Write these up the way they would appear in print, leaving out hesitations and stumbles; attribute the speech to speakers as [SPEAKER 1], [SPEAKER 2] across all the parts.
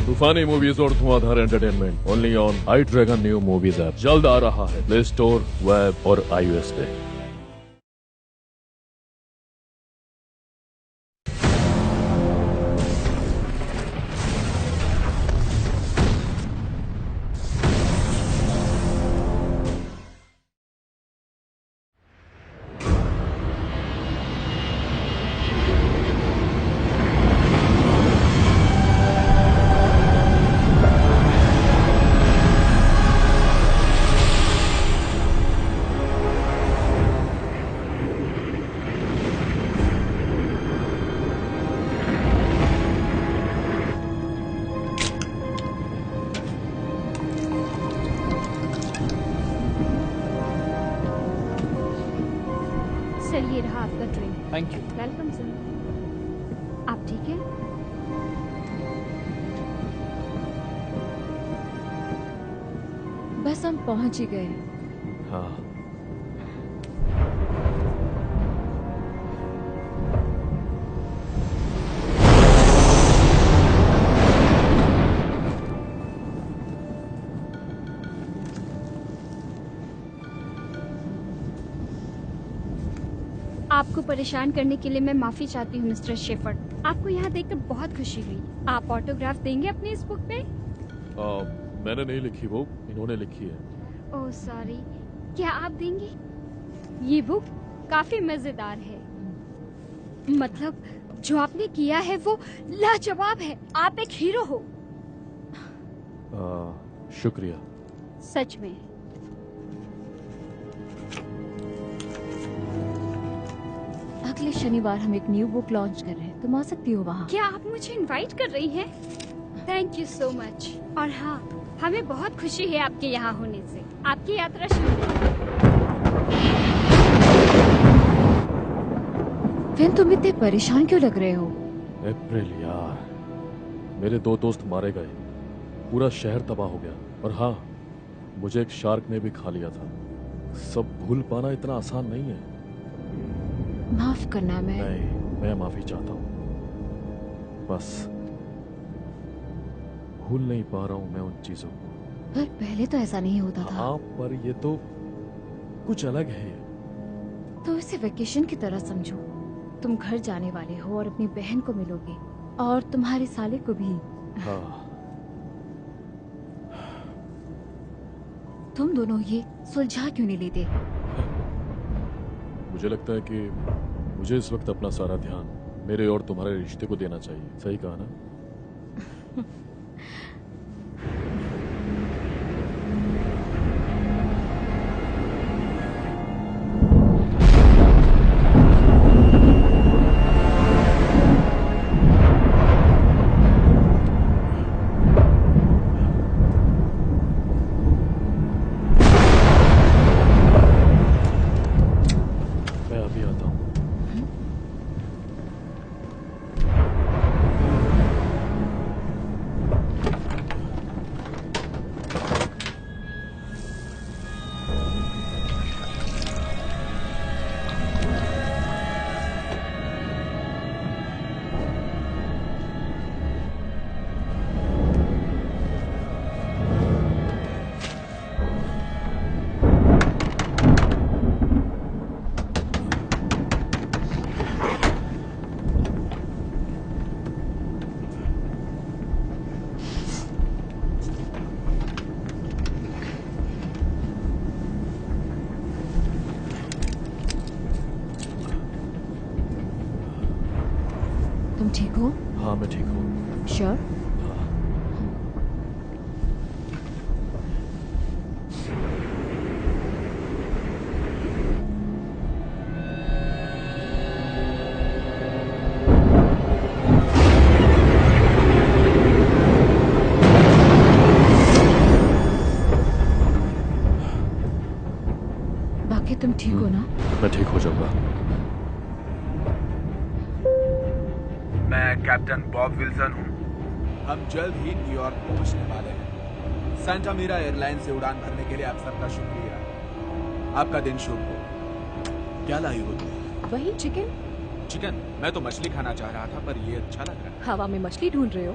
[SPEAKER 1] तूफानी मूवीज और धुआंधार entertainment only on I dragon new movies app जल्द आ रहा है प्ले स्टोर, वेब और iOS पे।
[SPEAKER 2] सर ये रहा आपका drink.
[SPEAKER 3] Thank you.
[SPEAKER 2] Welcome sir. आप ठीक हैं?
[SPEAKER 4] बस हम पहुंच ही गए।
[SPEAKER 1] हाँ,
[SPEAKER 2] आपको परेशान करने के लिए मैं माफी चाहती हूँ मिस्टर शेफर्ड। आपको यहाँ देखकर बहुत खुशी हुई। आप ऑटोग्राफ देंगे अपनी इस बुक पे?
[SPEAKER 1] मैंने नहीं लिखी, वो इन्होंने लिखी है।
[SPEAKER 2] ओह सॉरी, क्या आप देंगे? ये बुक काफी मजेदार है। मतलब जो आपने किया है वो लाजवाब है। आप एक हीरो हो।
[SPEAKER 1] शुक्रिया।
[SPEAKER 2] सच में।
[SPEAKER 4] अगले शनिवार हम एक न्यू बुक लॉन्च कर रहे हैं, तुम आ सकती हो वहाँ।
[SPEAKER 2] क्या आप मुझे इनवाइट कर रही हैं? Thank you so much. और हाँ, हमें बहुत खुशी है आपके यहाँ होने से। आपकी यात्रा शुरू है।
[SPEAKER 4] फिर तुम इतने परेशान क्यों लग रहे हो?
[SPEAKER 1] अप्रैल यार, मेरे 2 दोस्त मारे गए, पूरा शहर तबाह हो गया। और हाँ, मुझे एक शार्क ने भी खा लिया था। सब भूल पाना इतना आसान नहीं है।
[SPEAKER 4] माफ करना।
[SPEAKER 1] मैं माफी चाहता हूँ। बस भूल नहीं पा रहा हूँ मैं उन चीजों को।
[SPEAKER 4] पर पहले तो ऐसा नहीं होता था।
[SPEAKER 1] हाँ, पर ये तो कुछ अलग है।
[SPEAKER 4] तो इसे वेकेशन की तरह समझो। तुम घर जाने वाले हो और अपनी बहन को मिलोगे और तुम्हारे साले को भी।
[SPEAKER 1] हाँ,
[SPEAKER 4] तुम दोनों ये सुलझा क्यों नहीं लेते?
[SPEAKER 1] मुझे लगता है कि मुझे इस वक्त अपना सारा ध्यान मेरे और तुम्हारे रिश्ते को देना चाहिए। सही कहा ना? मैं अभी आता हूँ।
[SPEAKER 4] तुम ठीक हो?
[SPEAKER 1] हाँ, मैं ठीक हूँ।
[SPEAKER 4] श्योर? बाकी तुम ठीक हो ना?
[SPEAKER 1] मैं ठीक हो जाऊंगा।
[SPEAKER 5] मैं कैप्टन बॉब विल्सन हूँ। हम जल्द ही न्यूयॉर्क पहुँचने वाले हैं। सांता मीरा एयरलाइन से उड़ान भरने के लिए आप सबका शुक्रिया। आपका दिन शुभ हो। क्या लाई हो तुम?
[SPEAKER 4] वही चिकन।
[SPEAKER 5] चिकन? मैं तो मछली खाना चाह रहा था, पर ये अच्छा लग रहा है।
[SPEAKER 4] हवा में मछली ढूंढ रहे हो?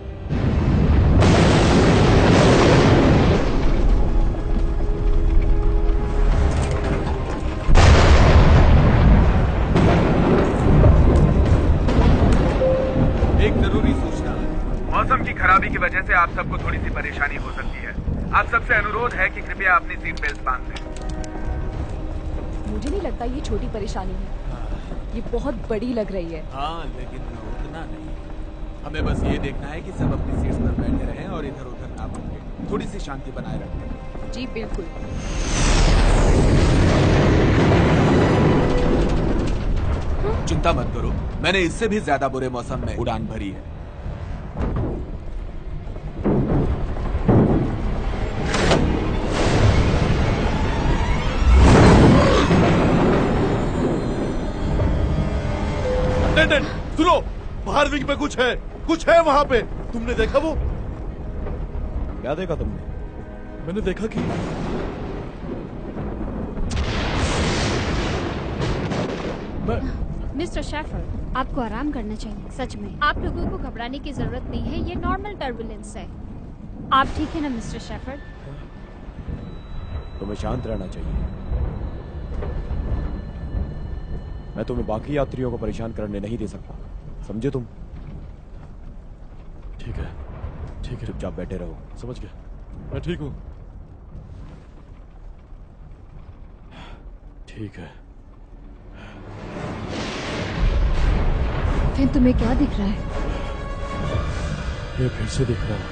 [SPEAKER 5] खराबी की वजह से आप सबको थोड़ी सी परेशानी हो सकती है। आप सबसे अनुरोध है कि कृपया अपनी सीट बेल्ट बांध लें।
[SPEAKER 3] मुझे नहीं लगता ये छोटी परेशानी है, ये बहुत बड़ी लग रही है।
[SPEAKER 5] हाँ, लेकिन उतना नहीं। हमें बस ये देखना है कि सब अपनी सीट्स पर बैठे रहें और इधर उधर ना भटकें। थोड़ी सी शांति बनाए रखें।
[SPEAKER 3] जी बिल्कुल।
[SPEAKER 5] चिंता मत करो, मैंने इससे भी ज्यादा बुरे मौसम में उड़ान भरी है।
[SPEAKER 1] नहीं, सुनो, बाहर विंग पे कुछ है वहां पे। तुमने देखा वो?
[SPEAKER 6] क्या देखा तुमने?
[SPEAKER 1] मैंने देखा कि
[SPEAKER 2] मिस्टर शेफर, आपको आराम करना चाहिए। सच में आप लोगों को घबराने की जरूरत नहीं है, ये नॉर्मल टर्बुलेंस है। आप ठीक है ना मिस्टर शेफर?
[SPEAKER 6] तुम्हें शांत रहना चाहिए। मैं तुम्हें बाकी यात्रियों को परेशान करने नहीं दे सकता, समझे तुम?
[SPEAKER 1] ठीक है,
[SPEAKER 6] चुपचाप बैठे रहो।
[SPEAKER 1] समझ गया, मैं ठीक हूँ। ठीक है।
[SPEAKER 4] फिर तुम्हें क्या दिख रहा है?
[SPEAKER 1] ये फिर से दिख रहा है।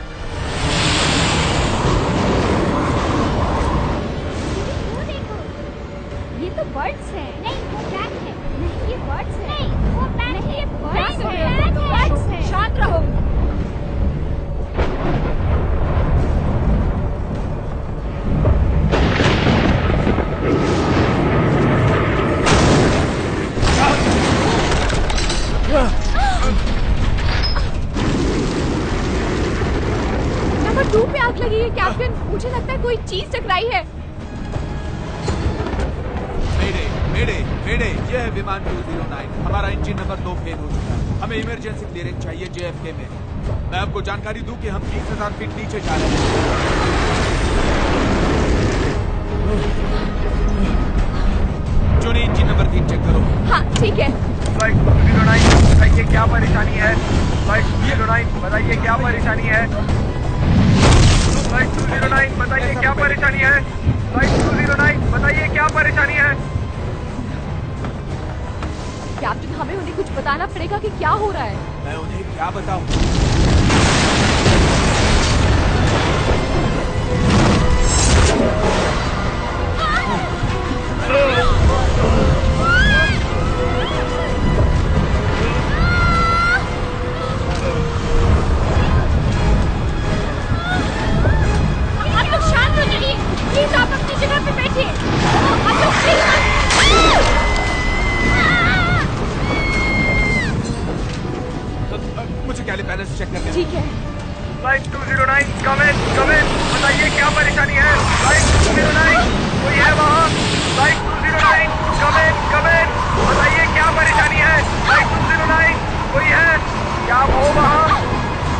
[SPEAKER 2] वो देखो, ये तो बर्ड्स है। नहीं, वो बैट है। नहीं, ये बर्ड्स है। नहीं, वो बैट है। ये बर्ड्स है। बर्ड्स है।
[SPEAKER 3] शांत रहो। नंबर 2 पे आग लगी है कैप्टन। मुझे लगता है कोई चीज टकराई है।
[SPEAKER 5] मेडे, ये है विमान 209। हमारा इंजन नंबर 2 फेल हो चुका है। हमें इमरजेंसी क्लियरेंस चाहिए JFK में। मैं आपको जानकारी दूं कि हम 30,000 फीट नीचे जा रहे हैं। जोनी, इंजन नंबर 3 चेक करो।
[SPEAKER 3] हाँ ठीक है।
[SPEAKER 7] फ्लाइट 209 बताइए क्या परेशानी है। फ्लाइट 209 बताइए क्या परेशानी है। फ्लाइट 209 बताइए क्या परेशानी है। फ्लाइट 209 बताइए क्या परेशानी है।
[SPEAKER 3] कैप्टन, हमें उन्हें कुछ बताना पड़ेगा कि क्या हो रहा है।
[SPEAKER 5] मैं उन्हें क्या बताऊं?
[SPEAKER 2] आप लोग शांत हो जाइए। प्लीज आप अपनी जगह पे बैठिए। आप लोग प्लीज
[SPEAKER 5] मुझे कैलिपर्स चेक करने दो।
[SPEAKER 3] ठीक है।
[SPEAKER 7] फ्लाइट 209 कम इन बताइए क्या परेशानी है। फ्लाइट 209 कोई है वहाँ। फ्लाइट 209 कम इन बताइए क्या परेशानी है। फ्लाइट 209 कोई है क्या हो वहाँ।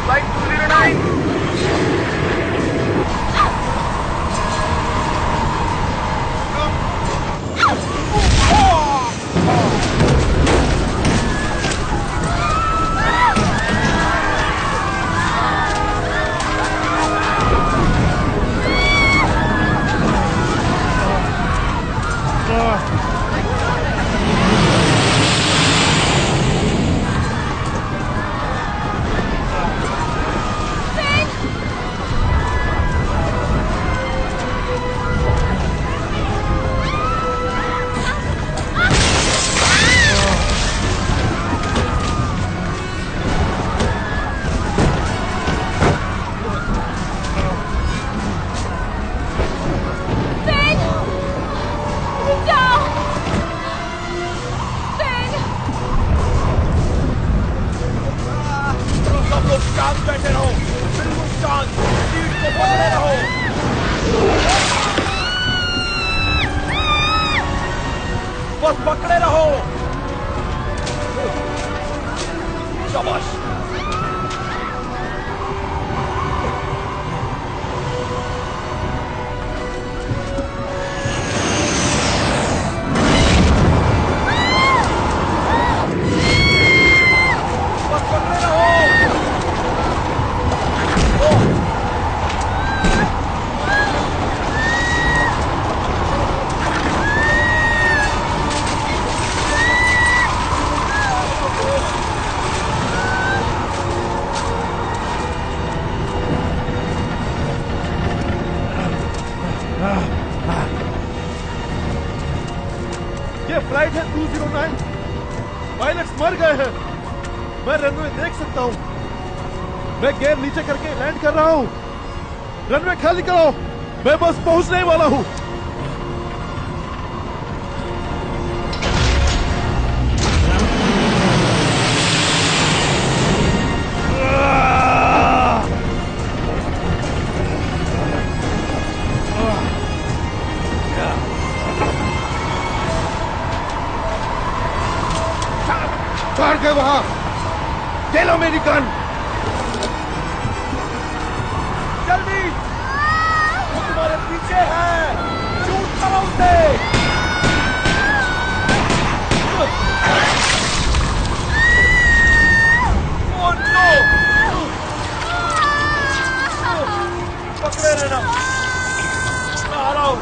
[SPEAKER 7] फ्लाइट 209
[SPEAKER 5] शांत बैठे रहो, बिल्कुल शांत। सीट को पकड़े रहो। बस पकड़े रहो। शाबाश। बस पकड़े रहो।
[SPEAKER 1] फ्लाइट है 209। पायलट्स मर गए हैं। मैं रनवे देख सकता हूँ। मैं गियर नीचे करके लैंड कर रहा हूँ। रनवे खाली करो, मैं बस पहुंचने वाला हूँ।
[SPEAKER 8] मार के वहां ले लो मेरी गन।
[SPEAKER 1] जल्दी, वो तुम्हारे पीछे है। शूट करो उसे। Oh no! पकड़े रहना। मैं आ रहा हूँ।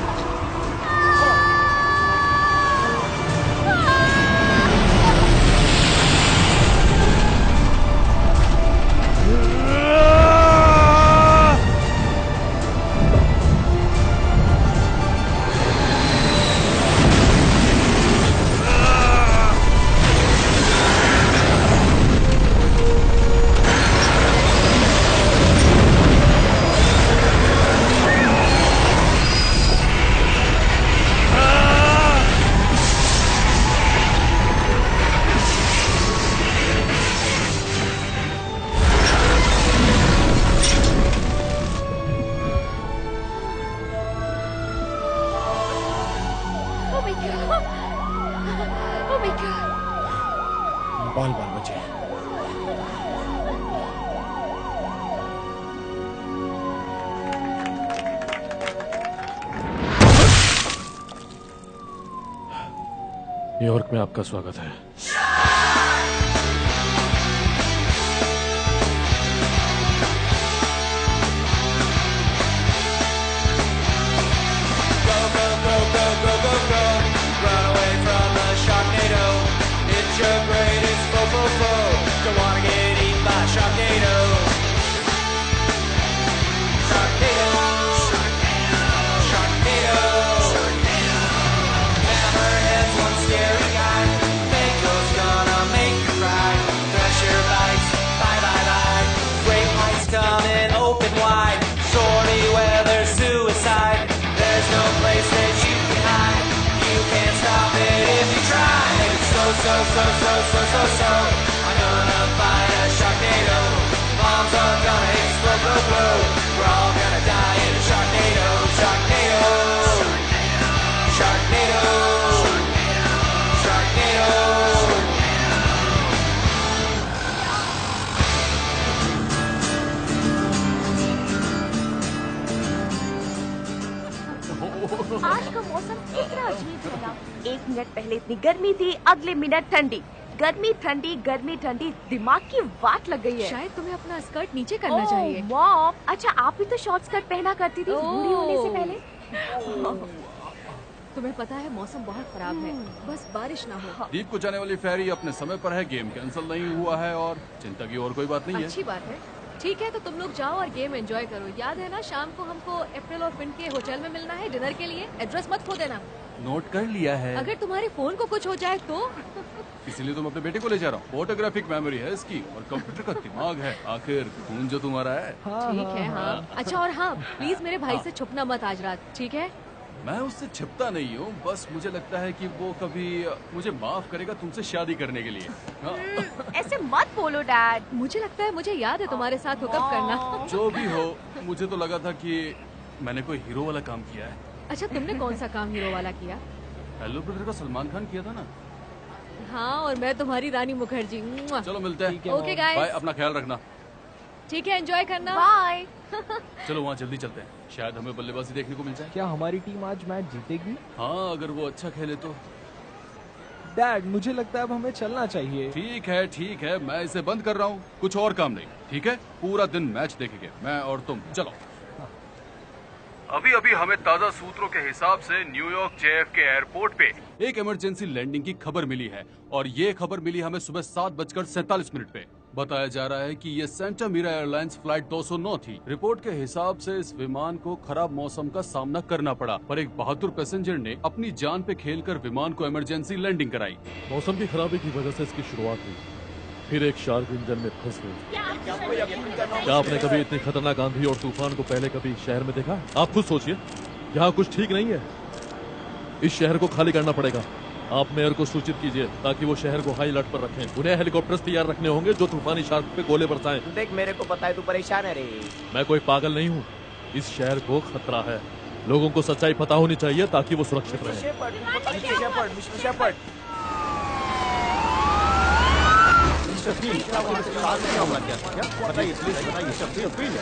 [SPEAKER 6] बाल बाल बचे।
[SPEAKER 1] न्यूयॉर्क में आपका स्वागत है।
[SPEAKER 9] Don't wanna get eaten by Sharknado. Sharknado. Sharknado. Hammerhead's one scary guy. Mango's gonna make you cry. Pressure bites, bye bye bye. Great whites coming open wide. Shorty weather suicide. There's no place that you can hide. You can't stop it if you try. It's so. I'm gonna fight a Sharknado. Bombs are gonna explode. We're all gonna die in a Sharknado. Sharknado. Sharknado. Sharknado.
[SPEAKER 3] आज का मौसम कितना अजीब है ना। 1 minute पहले इतनी गर्मी थी, अगले मिनट ठंडी। गर्मी ठंडी, दिमाग की वाट लग गई है।
[SPEAKER 4] शायद तुम्हें अपना स्कर्ट नीचे करना चाहिए।
[SPEAKER 3] मॉम, अच्छा आप भी तो शॉर्ट स्कर्ट पहना करती थी बूढ़ी होने से पहले।
[SPEAKER 4] तुम्हें पता है मौसम बहुत खराब है, बस बारिश ना हो।
[SPEAKER 10] द्वीप को जाने वाली फेरी अपने समय पर है। गेम कैंसिल नहीं हुआ है और चिंता की और कोई बात नहीं है।
[SPEAKER 4] अच्छी बात है। ठीक है, तो तुम लोग जाओ और गेम एंजॉय करो। याद है ना, शाम को हमको अप्रैल और फिन के होटल में मिलना है डिनर के लिए। एड्रेस मत खो देना।
[SPEAKER 10] नोट कर लिया है।
[SPEAKER 4] अगर तुम्हारे फोन को कुछ हो जाए तो
[SPEAKER 10] इसीलिए तुम अपने बेटे को ले जा रहा हूँ। फोटोग्राफिक मेमोरी है इसकी और कंप्यूटर का दिमाग है। आखिर खून जो तुम्हारा है।
[SPEAKER 4] ठीक है। हाँ अच्छा, और हाँ प्लीज मेरे भाई से छुपना मत आज रात, ठीक है?
[SPEAKER 10] मैं उससे छिपता नहीं हूँ, बस मुझे लगता है कि वो कभी मुझे माफ करेगा तुमसे शादी करने के लिए। हाँ?
[SPEAKER 3] ऐसे मत बोलो डैड।
[SPEAKER 4] मुझे लगता है मुझे याद है तुम्हारे साथ हुकअप करना।
[SPEAKER 10] जो भी हो, मुझे तो लगा था कि मैंने कोई हीरो वाला काम किया है।
[SPEAKER 4] अच्छा, तुमने कौन सा काम हीरो वाला किया?
[SPEAKER 10] हेलो ब्रदर का सलमान खान किया था ना।
[SPEAKER 4] हाँ, और मैं तुम्हारी रानी मुखर्जी।
[SPEAKER 10] चलो मिलते हैं।
[SPEAKER 4] ओके गाइस,
[SPEAKER 10] बाय, अपना ख्याल रखना।
[SPEAKER 4] ठीक है, एंजॉय करना।
[SPEAKER 3] बाय।
[SPEAKER 10] चलो वहाँ जल्दी चलते हैं, शायद हमें बल्लेबाजी देखने को मिल जाए।
[SPEAKER 11] क्या हमारी टीम आज मैच जीतेगी?
[SPEAKER 10] हाँ, अगर वो अच्छा खेले तो।
[SPEAKER 11] डैड, मुझे लगता है अब हमें चलना चाहिए।
[SPEAKER 10] ठीक है, मैं इसे बंद कर रहा हूँ। कुछ और काम नहीं, ठीक है? पूरा दिन मैच देखेंगे, मैं और तुम। चलो। अभी हमें ताजा सूत्रों के हिसाब से न्यूयॉर्क JFK एयरपोर्ट पे एक इमरजेंसी लैंडिंग की खबर मिली है और ये खबर मिली हमें सुबह 7:47 पे। बताया जा रहा है कि ये सेंटा मीरा एयरलाइंस फ्लाइट 209 थी। रिपोर्ट के हिसाब से इस विमान को खराब मौसम का सामना करना पड़ा, पर एक बहादुर पैसेंजर ने अपनी जान पे खेलकर विमान को इमरजेंसी लैंडिंग कराई।
[SPEAKER 1] मौसम की खराबी की वजह से इसकी शुरुआत हुई, फिर एक शार्क इंजन में फंस गई। क्या आपने कभी इतनी खतरनाक आंधी और तूफान को पहले कभी शहर में देखा? आप खुद सोचिए, यहाँ कुछ ठीक नहीं है। इस शहर को खाली करना पड़ेगा। आप मेयर को सूचित कीजिए ताकि वो शहर को हाई अलर्ट पर रखें। उन्हें हेलीकॉप्टर्स तैयार रखने होंगे जो तूफानी शार्क पे गोले बरसाएं।
[SPEAKER 12] देख, मेरे को पता है तू परेशान है रे।
[SPEAKER 1] मैं कोई पागल नहीं हूँ। इस शहर को खतरा है। लोगों को सच्चाई पता होनी चाहिए ताकि वो सुरक्षित रहे।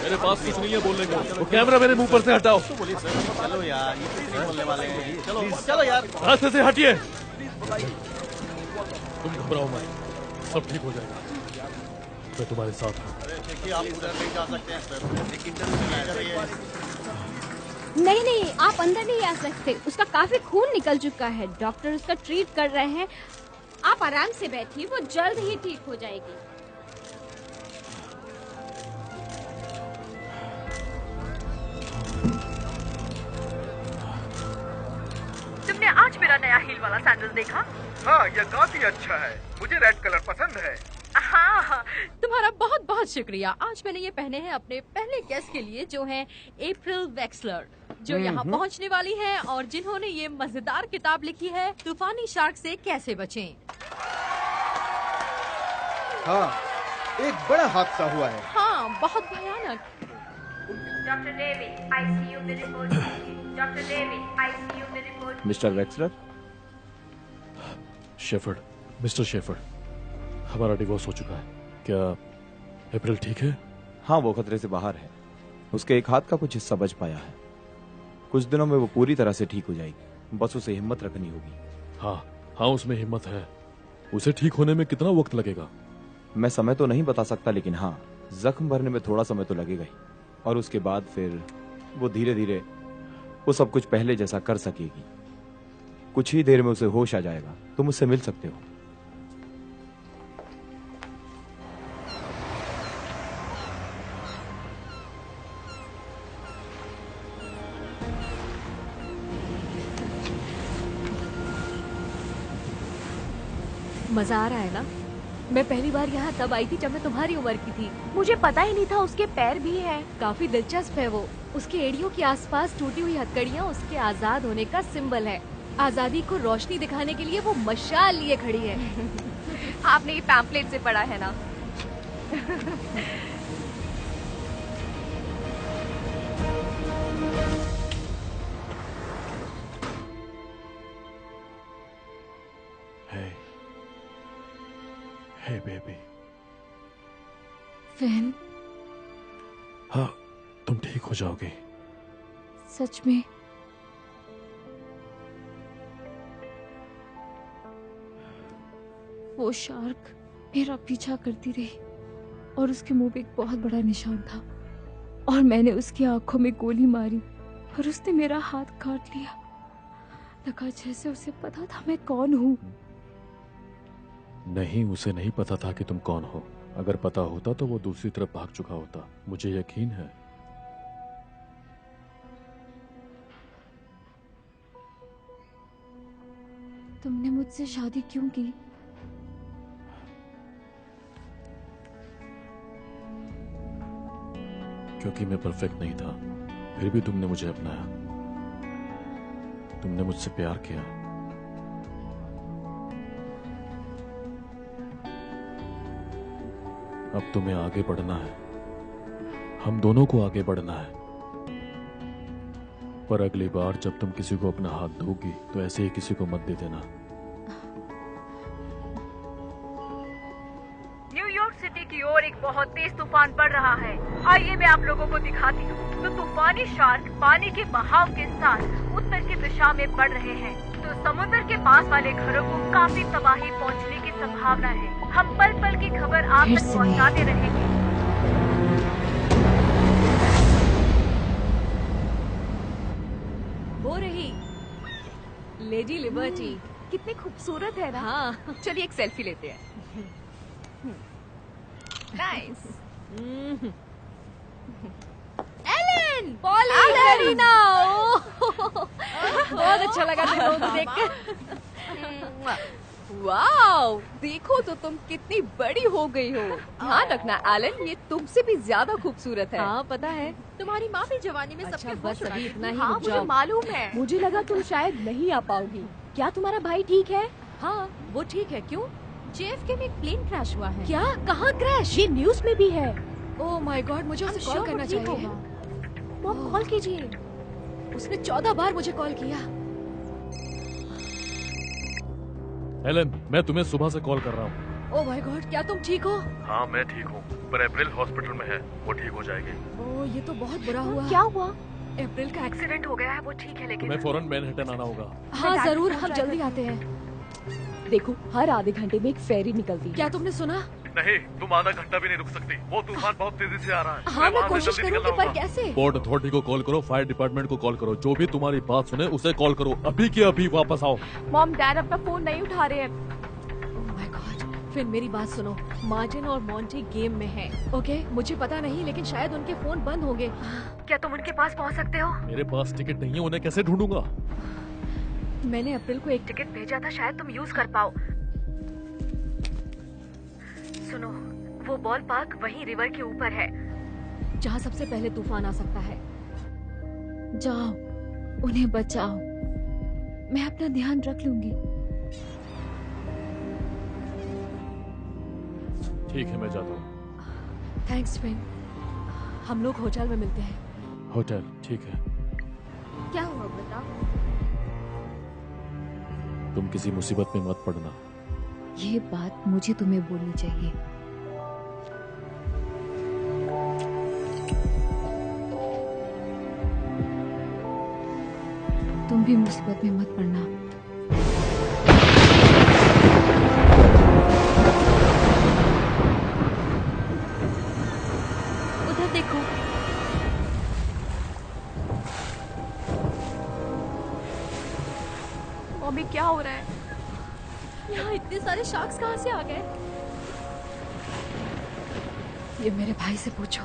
[SPEAKER 1] मेरे पास कुछ नहीं है बोलने को। वो कैमरा मेरे मुंह पर से हटाओ।
[SPEAKER 12] चलो यार, ये कुछ नहीं बोलने वाले हैं। चलो यार,
[SPEAKER 1] रास्ते से हटिए। तुम घबराओ मत, सब ठीक हो जाएगा। मैं तुम्हारे साथ हूँ।
[SPEAKER 12] आप उधर नहीं जा सकते हैं।
[SPEAKER 2] नहीं नहीं, आप अंदर नहीं आ सकते। उसका काफी खून निकल चुका है। डॉक्टर उसका ट्रीट कर रहे हैं। आप आराम से बैठिए, वो जल्द ही ठीक हो जाएगी।
[SPEAKER 3] तुमने आज मेरा नया हील वाला सैंडल देखा?
[SPEAKER 7] हाँ, यह काफी अच्छा है। मुझे रेड कलर पसंद है।
[SPEAKER 13] हाँ, तुम्हारा बहुत बहुत शुक्रिया। आज मैंने ये पहने हैं अपने पहले गेस्ट के लिए, जो है अप्रैल वेक्सलर, जो यहाँ पहुँचने वाली है और जिन्होंने ये मजेदार किताब लिखी है, तूफानी शार्क से कैसे बचें।
[SPEAKER 8] हाँ, एक बड़ा हादसा हुआ है।
[SPEAKER 13] हाँ, बहुत भयानक।
[SPEAKER 3] डॉक्टर डेविड, आईसीयू में रिपोर्ट कीजिए। डॉक्टर डेविड, आईसीयू में report.
[SPEAKER 6] Mister Wexler.
[SPEAKER 1] Shepherd, mister Shepherd, हमारा डिवोर्स हो चुका है। क्या अप्रैल ठीक है?
[SPEAKER 6] हाँ, वो खतरे से बाहर है। उसके एक हाथ का कुछ हिस्सा बच पाया है। कुछ दिनों में वो पूरी तरह से ठीक हो जाएगी। बस उसे हिम्मत रखनी होगी।
[SPEAKER 1] हाँ, उसमें हिम्मत है। उसे ठीक होने में कितना वक्त लगेगा?
[SPEAKER 6] मैं समय तो नहीं बता सकता, लेकिन हाँ, जख्म भरने में थोड़ा समय तो लगेगा ही। और उसके बाद फिर वो धीरे धीरे वो सब कुछ पहले जैसा कर सकेगी। कुछ ही देर में उसे होश आ जाएगा। तुम उससे मिल सकते हो।
[SPEAKER 4] मजा आ रहा है ना? मैं पहली बार यहाँ तब आई थी जब मैं तुम्हारी उम्र की थी।
[SPEAKER 3] मुझे पता ही नहीं था उसके पैर भी हैं।
[SPEAKER 4] काफी दिलचस्प है वो। उसके एड़ियों के आसपास टूटी हुई हथकड़ियाँ उसके आजाद होने का सिंबल है। आजादी को रोशनी दिखाने के लिए वो मशाल लिए खड़ी है।
[SPEAKER 3] आपने ये पैम्फलेट से पढ़ा है ना?
[SPEAKER 1] हे बेबी।
[SPEAKER 4] फैन,
[SPEAKER 1] हाँ, तुम ठीक हो जाओगे।
[SPEAKER 4] सच में? वो शार्क मेरा पीछा करती रही और उसके मुंह पे एक बहुत बड़ा निशान था और मैंने उसकी आंखों में गोली मारी और उसने मेरा हाथ काट लिया। लगा जैसे उसे पता था मैं कौन हूँ।
[SPEAKER 1] नहीं, उसे नहीं पता था कि तुम कौन हो। अगर पता होता तो वो दूसरी तरफ भाग चुका होता। मुझे यकीन है।
[SPEAKER 4] तुमने मुझसे शादी क्यों की?
[SPEAKER 1] क्योंकि मैं परफेक्ट नहीं था, फिर भी तुमने मुझे अपनाया। तुमने मुझसे प्यार किया। अब तुम्हें आगे बढ़ना है। हम दोनों को आगे बढ़ना है। पर अगली बार जब तुम किसी को अपना हाथ धोगी तो ऐसे ही किसी को मत दे देना।
[SPEAKER 3] न्यूयॉर्क सिटी की ओर एक बहुत तेज तूफान बढ़ रहा है। आइए मैं आप लोगों को दिखाती हूँ। तो तूफानी शार्क पानी के बहाव के साथ उत्तर की दिशा में बढ़ रहे हैं। तो समुद्र के पास वाले घरों को काफी तबाही पहुँचने की संभावना है। हम पल पल की खबर आप तक पहुँचाते रहेंगे।
[SPEAKER 13] वो रही लेडी लिबर्टी।
[SPEAKER 3] कितनी खूबसूरत है ना।
[SPEAKER 13] हाँ,
[SPEAKER 3] चलिए एक सेल्फी लेते हैं।
[SPEAKER 13] नाइस। एलन,
[SPEAKER 2] पॉली,
[SPEAKER 13] करीना, बहुत अच्छा लगा तुम लोगों को देखकर। वाओ, देखो तो तुम कितनी बड़ी हो गई हो। ध्यान रखना एलन, ये तुमसे भी ज्यादा खूबसूरत है। हाँ पता है, तुम्हारी माँ भी जवानी में सबके बस अभी इतना ही। हाँ मुझे मालूम है। मुझे लगा तुम शायद नहीं आ पाओगी। क्या तुम्हारा भाई ठीक है? हाँ वो ठीक है। क्यों? JFK में एक प्लेन क्रैश हुआ है। क्या? कहाँ क्रैश? ये न्यूज में भी है। ओह माय गॉड, मुझे उसे कॉल करना चाहिए। मॉम कॉल कीजिए। उसने 14 बार मुझे कॉल किया।
[SPEAKER 1] एलन, मैं तुम्हें सुबह से कॉल कर रहा हूँ।
[SPEAKER 13] ओह माय गॉड, क्या तुम ठीक हो?
[SPEAKER 1] हाँ मैं ठीक हूँ, पर अप्रैल हॉस्पिटल में है, वो ठीक हो जाएगी।
[SPEAKER 13] ओह ये तो बहुत बुरा हुआ। क्या हुआ? अप्रैल का एक्सीडेंट हो गया है, वो ठीक है लेकिन
[SPEAKER 1] तुम्हें फौरन मैनहट्टन आना होगा।
[SPEAKER 13] हाँ जरूर, हम जल्दी आते हैं। देखो हर आधे घंटे में एक फेरी निकलती है। क्या तुमने सुना?
[SPEAKER 1] नहीं, तुम आधा घंटा भी नहीं रुक सकती, वो तूफान बहुत तेजी से आ रहा है।
[SPEAKER 13] हाँ मैं कोशिश करूंगी, पर कैसे?
[SPEAKER 1] पोर्ट अथॉरिटी को कॉल करो, फायर डिपार्टमेंट को कॉल करो, जो भी तुम्हारी बात सुने उसे कॉल करो, अभी के अभी वापस आओ।
[SPEAKER 13] मॉम डैड अपना फोन नहीं उठा रहे हैं। ओह माय गॉड, फिर मेरी बात सुनो, मार्टिन और मॉन्टी गेम में हैं। ओके, मुझे पता नहीं लेकिन शायद उनके फोन बंद होंगे। क्या तुम उनके पास पहुंच सकते हो?
[SPEAKER 1] मेरे पास टिकट नहीं है, उन्हें कैसे ढूंढूंगा?
[SPEAKER 13] मैंने अप्रैल को एक टिकट भेजा था, शायद तुम यूज कर पाओ। सुनो, वो बॉल पार्क वहीं रिवर के ऊपर है, जहाँ सबसे पहले तूफान आ सकता है।
[SPEAKER 4] जाओ, उन्हें बचाओ, मैं अपना ध्यान रख लूंगी।
[SPEAKER 1] ठीक है, मैं जाता हूँ।
[SPEAKER 13] थैंक्स फ्रेंड, हम लोग होटल में मिलते हैं।
[SPEAKER 1] होटल, ठीक है।
[SPEAKER 2] क्या हुआ बताओ?
[SPEAKER 1] तुम किसी मुसीबत में मत पड़ना।
[SPEAKER 4] ये बात मुझे तुम्हें बोलनी चाहिए। तुम भी मुसीबत में मत पड़ना।
[SPEAKER 13] उधर देखो। मम्मी क्या हो रहा है? यहाँ इतने सारे शार्क्स कहाँ से आ गए? ये मेरे भाई से पूछो।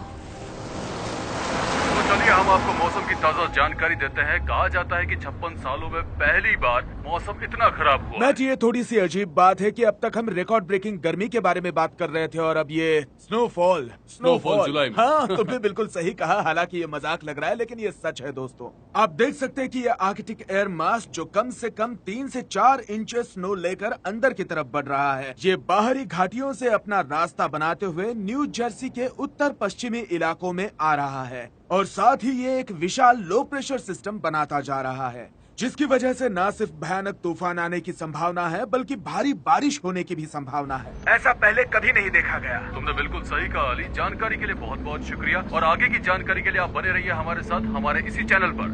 [SPEAKER 10] तो चलिए हम आपको मौसम की ताजा जानकारी देते हैं। कहा जाता है कि 56 सालों में पहली बार मौसम इतना खराब हुआ।
[SPEAKER 5] मैट, ये थोड़ी सी अजीब बात है कि अब तक हम रिकॉर्ड ब्रेकिंग गर्मी के बारे में बात कर रहे थे और अब ये स्नोफॉल
[SPEAKER 10] जुलाई में।
[SPEAKER 5] हाँ तुमने बिल्कुल सही कहा। हालांकि ये मजाक लग रहा है लेकिन ये सच है दोस्तों। आप देख सकते हैं कि ये आर्कटिक एयर मास जो कम से कम 3 से 4 इंचेस स्नो लेकर अंदर की तरफ बढ़ रहा है, ये बाहरी घाटियों से अपना रास्ता बनाते हुए न्यू जर्सी के उत्तर पश्चिमी इलाकों में आ रहा है और साथ ही ये एक विशाल लो प्रेशर सिस्टम बनाता जा रहा है, जिसकी वजह से न सिर्फ भयानक तूफान आने की संभावना है बल्कि भारी बारिश होने की भी संभावना है।
[SPEAKER 7] ऐसा पहले कभी नहीं देखा गया।
[SPEAKER 10] तुमने बिल्कुल सही कहा अली। जानकारी के लिए बहुत बहुत शुक्रिया और आगे की जानकारी के लिए आप बने रहिए हमारे साथ हमारे इसी चैनल पर।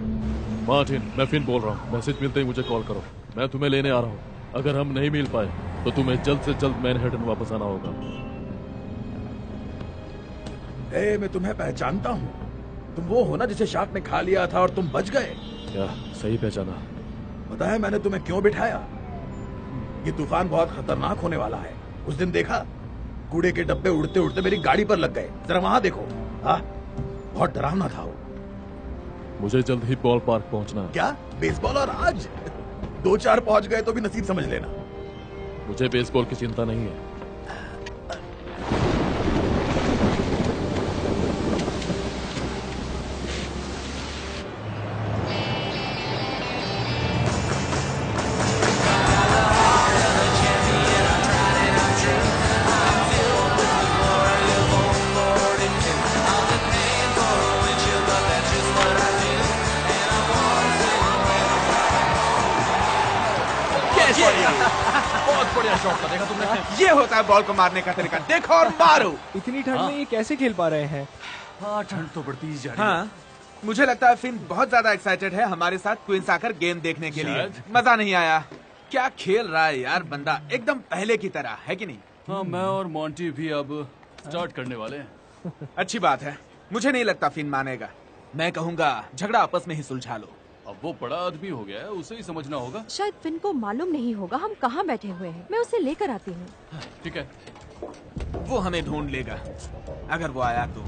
[SPEAKER 1] मार्टिन, मैं फिन बोल रहा हूँ। मैसेज मिलते ही मुझे कॉल करो, मैं तुम्हें लेने आ रहा हूँ। अगर हम नहीं मिल पाए तो तुम्हें जल्द से जल्द मैनहट्टन वापस आना होगा।
[SPEAKER 8] मैं तुम्हें पहचानता हूँ। तुम वो हो ना जिसे शार्क ने खा लिया था और तुम बच गए।
[SPEAKER 1] क्या सही पहचाना?
[SPEAKER 8] पता है मैंने तुम्हें क्यों बिठाया? ये तूफान बहुत खतरनाक होने वाला है। उस दिन देखा, कूड़े के डब्बे उड़ते उड़ते मेरी गाड़ी पर लग गए। जरा वहां देखो। हाँ, बहुत डरावना था वो।
[SPEAKER 1] मुझे जल्द ही बॉल पार्क पहुंचना है।
[SPEAKER 8] क्या बेसबॉल? और आज 2-4 पहुंच गए तो भी नसीब समझ लेना।
[SPEAKER 1] मुझे बेसबॉल की चिंता नहीं है।
[SPEAKER 12] बहुत बढ़िया शॉट था, देखा तुमने?
[SPEAKER 5] ये होता है बॉल को मारने का तरीका। देखो और मारो।
[SPEAKER 11] इतनी ठंड में ये कैसे खेल पा रहे हैं?
[SPEAKER 12] हाँ, ठंड तो बढ़ती ही जा रही है।
[SPEAKER 5] हाँ, मुझे लगता है फिन बहुत ज्यादा एक्साइटेड है हमारे साथ क्वींस आकर गेम देखने के लिए। मजा नहीं आया। क्या खेल रहा है यार बंदा, एकदम पहले की तरह, है कि नहीं?
[SPEAKER 10] हाँ, मैं और मॉन्टी भी अब स्टार्ट करने वाले हैं।
[SPEAKER 5] अच्छी बात है। मुझे नहीं लगता फिन मानेगा। मैं कहूँगा झगड़ा आपस में ही सुलझा लो।
[SPEAKER 10] अब वो बड़ा आदमी हो गया है, उसे ही समझना होगा।
[SPEAKER 13] शायद फिन को मालूम नहीं होगा हम कहाँ बैठे हुए हैं। मैं उसे लेकर आती हूँ।
[SPEAKER 10] ठीक है।
[SPEAKER 5] वो हमें ढूंढ लेगा अगर वो आया तो।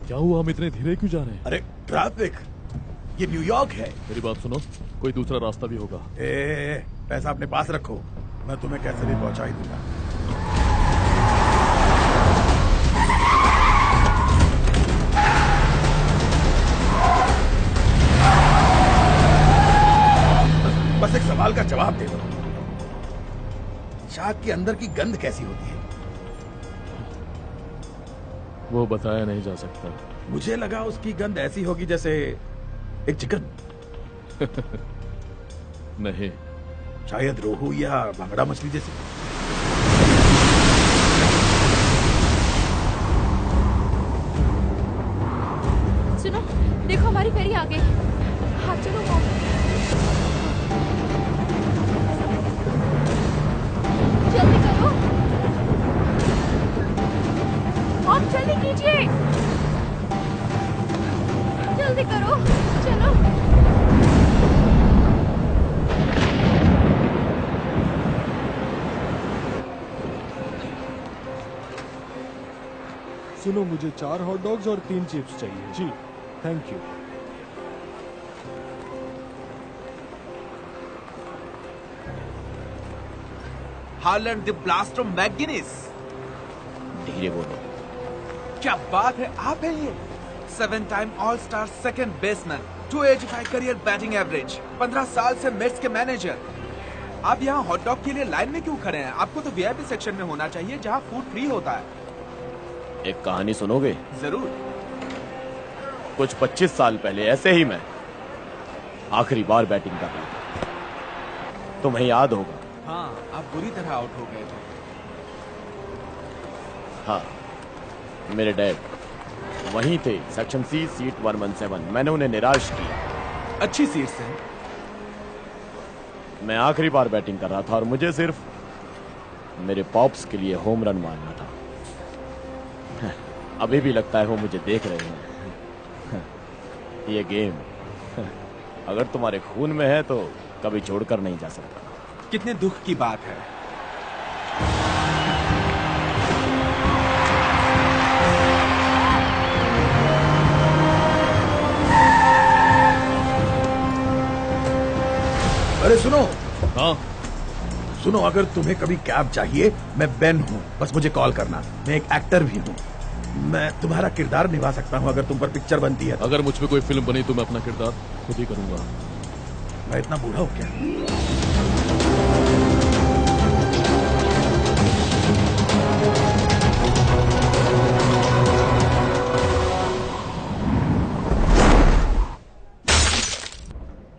[SPEAKER 1] क्या हुआ? हम इतने धीरे क्यों जा रहे हैं?
[SPEAKER 8] अरे ट्रैफिक, ये न्यूयॉर्क है।
[SPEAKER 1] मेरी बात सुनो, कोई दूसरा रास्ता भी होगा।
[SPEAKER 8] पैसा अपने पास रखो, मैं तुम्हें कैसे भी पहुंचा ही दूंगा। बस एक सवाल का जवाब दे दो, शार्क के अंदर की गंध कैसी होती है?
[SPEAKER 1] वो बताया नहीं जा सकता।
[SPEAKER 8] मुझे लगा उसकी गंध ऐसी होगी जैसे एक चिकन।
[SPEAKER 1] नहीं,
[SPEAKER 8] शायद रोहू या भांगड़ा मछली जैसी।
[SPEAKER 13] सुनो, देखो हमारी फेरी आ गई। हाँ चलो मॉम। जल्दी करो मॉम, जल्दी कीजिए, जल्दी करो, चलो।
[SPEAKER 11] सुनो, मुझे 4 हॉट डॉग्स और 3 चिप्स चाहिए। जी thank you.
[SPEAKER 5] Harland the Blaster McGinnis.
[SPEAKER 6] धीरे बोलो।
[SPEAKER 5] क्या बात है, आप हैं ये? 7 time all star second baseman, 285 career batting average, 15 साल से मेट्स के मैनेजर। आप यहाँ हॉट डॉग के लिए लाइन में क्यों खड़े हैं? आपको तो वीआईपी सेक्शन में होना चाहिए जहाँ फूड फ्री होता है।
[SPEAKER 6] एक कहानी सुनोगे?
[SPEAKER 5] जरूर।
[SPEAKER 6] कुछ 25 साल पहले ऐसे ही मैं आखिरी बार बैटिंग कर रहा था। तुम्हें याद होगा।
[SPEAKER 5] हाँ, आप बुरी तरह आउट हो गए थे।
[SPEAKER 6] हाँ, मेरे डैड वहीं थे, सेक्शन सी, सीट 117। मैंने उन्हें निराश किया।
[SPEAKER 5] अच्छी सीट से।
[SPEAKER 6] मैं आखिरी बार बैटिंग कर रहा था और मुझे सिर्फ मेरे पॉप्स के लिए होम रन मारना था। अभी भी लगता है वो मुझे देख रहे हैं। ये गेम अगर तुम्हारे खून में है तो कभी छोड़कर नहीं जा सकता।
[SPEAKER 5] कितने दुख की बात है।
[SPEAKER 8] अरे सुनो।
[SPEAKER 1] हाँ
[SPEAKER 8] सुनो, अगर तुम्हें कभी कैब चाहिए, मैं बेन हूँ, बस मुझे कॉल करना। मैं एक एक्टर भी हूँ, मैं तुम्हारा किरदार निभा सकता हूँ अगर तुम पर पिक्चर बनती है तो।
[SPEAKER 1] अगर मुझ पे कोई फिल्म बनी तो मैं अपना किरदार खुद ही करूंगा।
[SPEAKER 8] मैं इतना बूढ़ा हूँ क्या?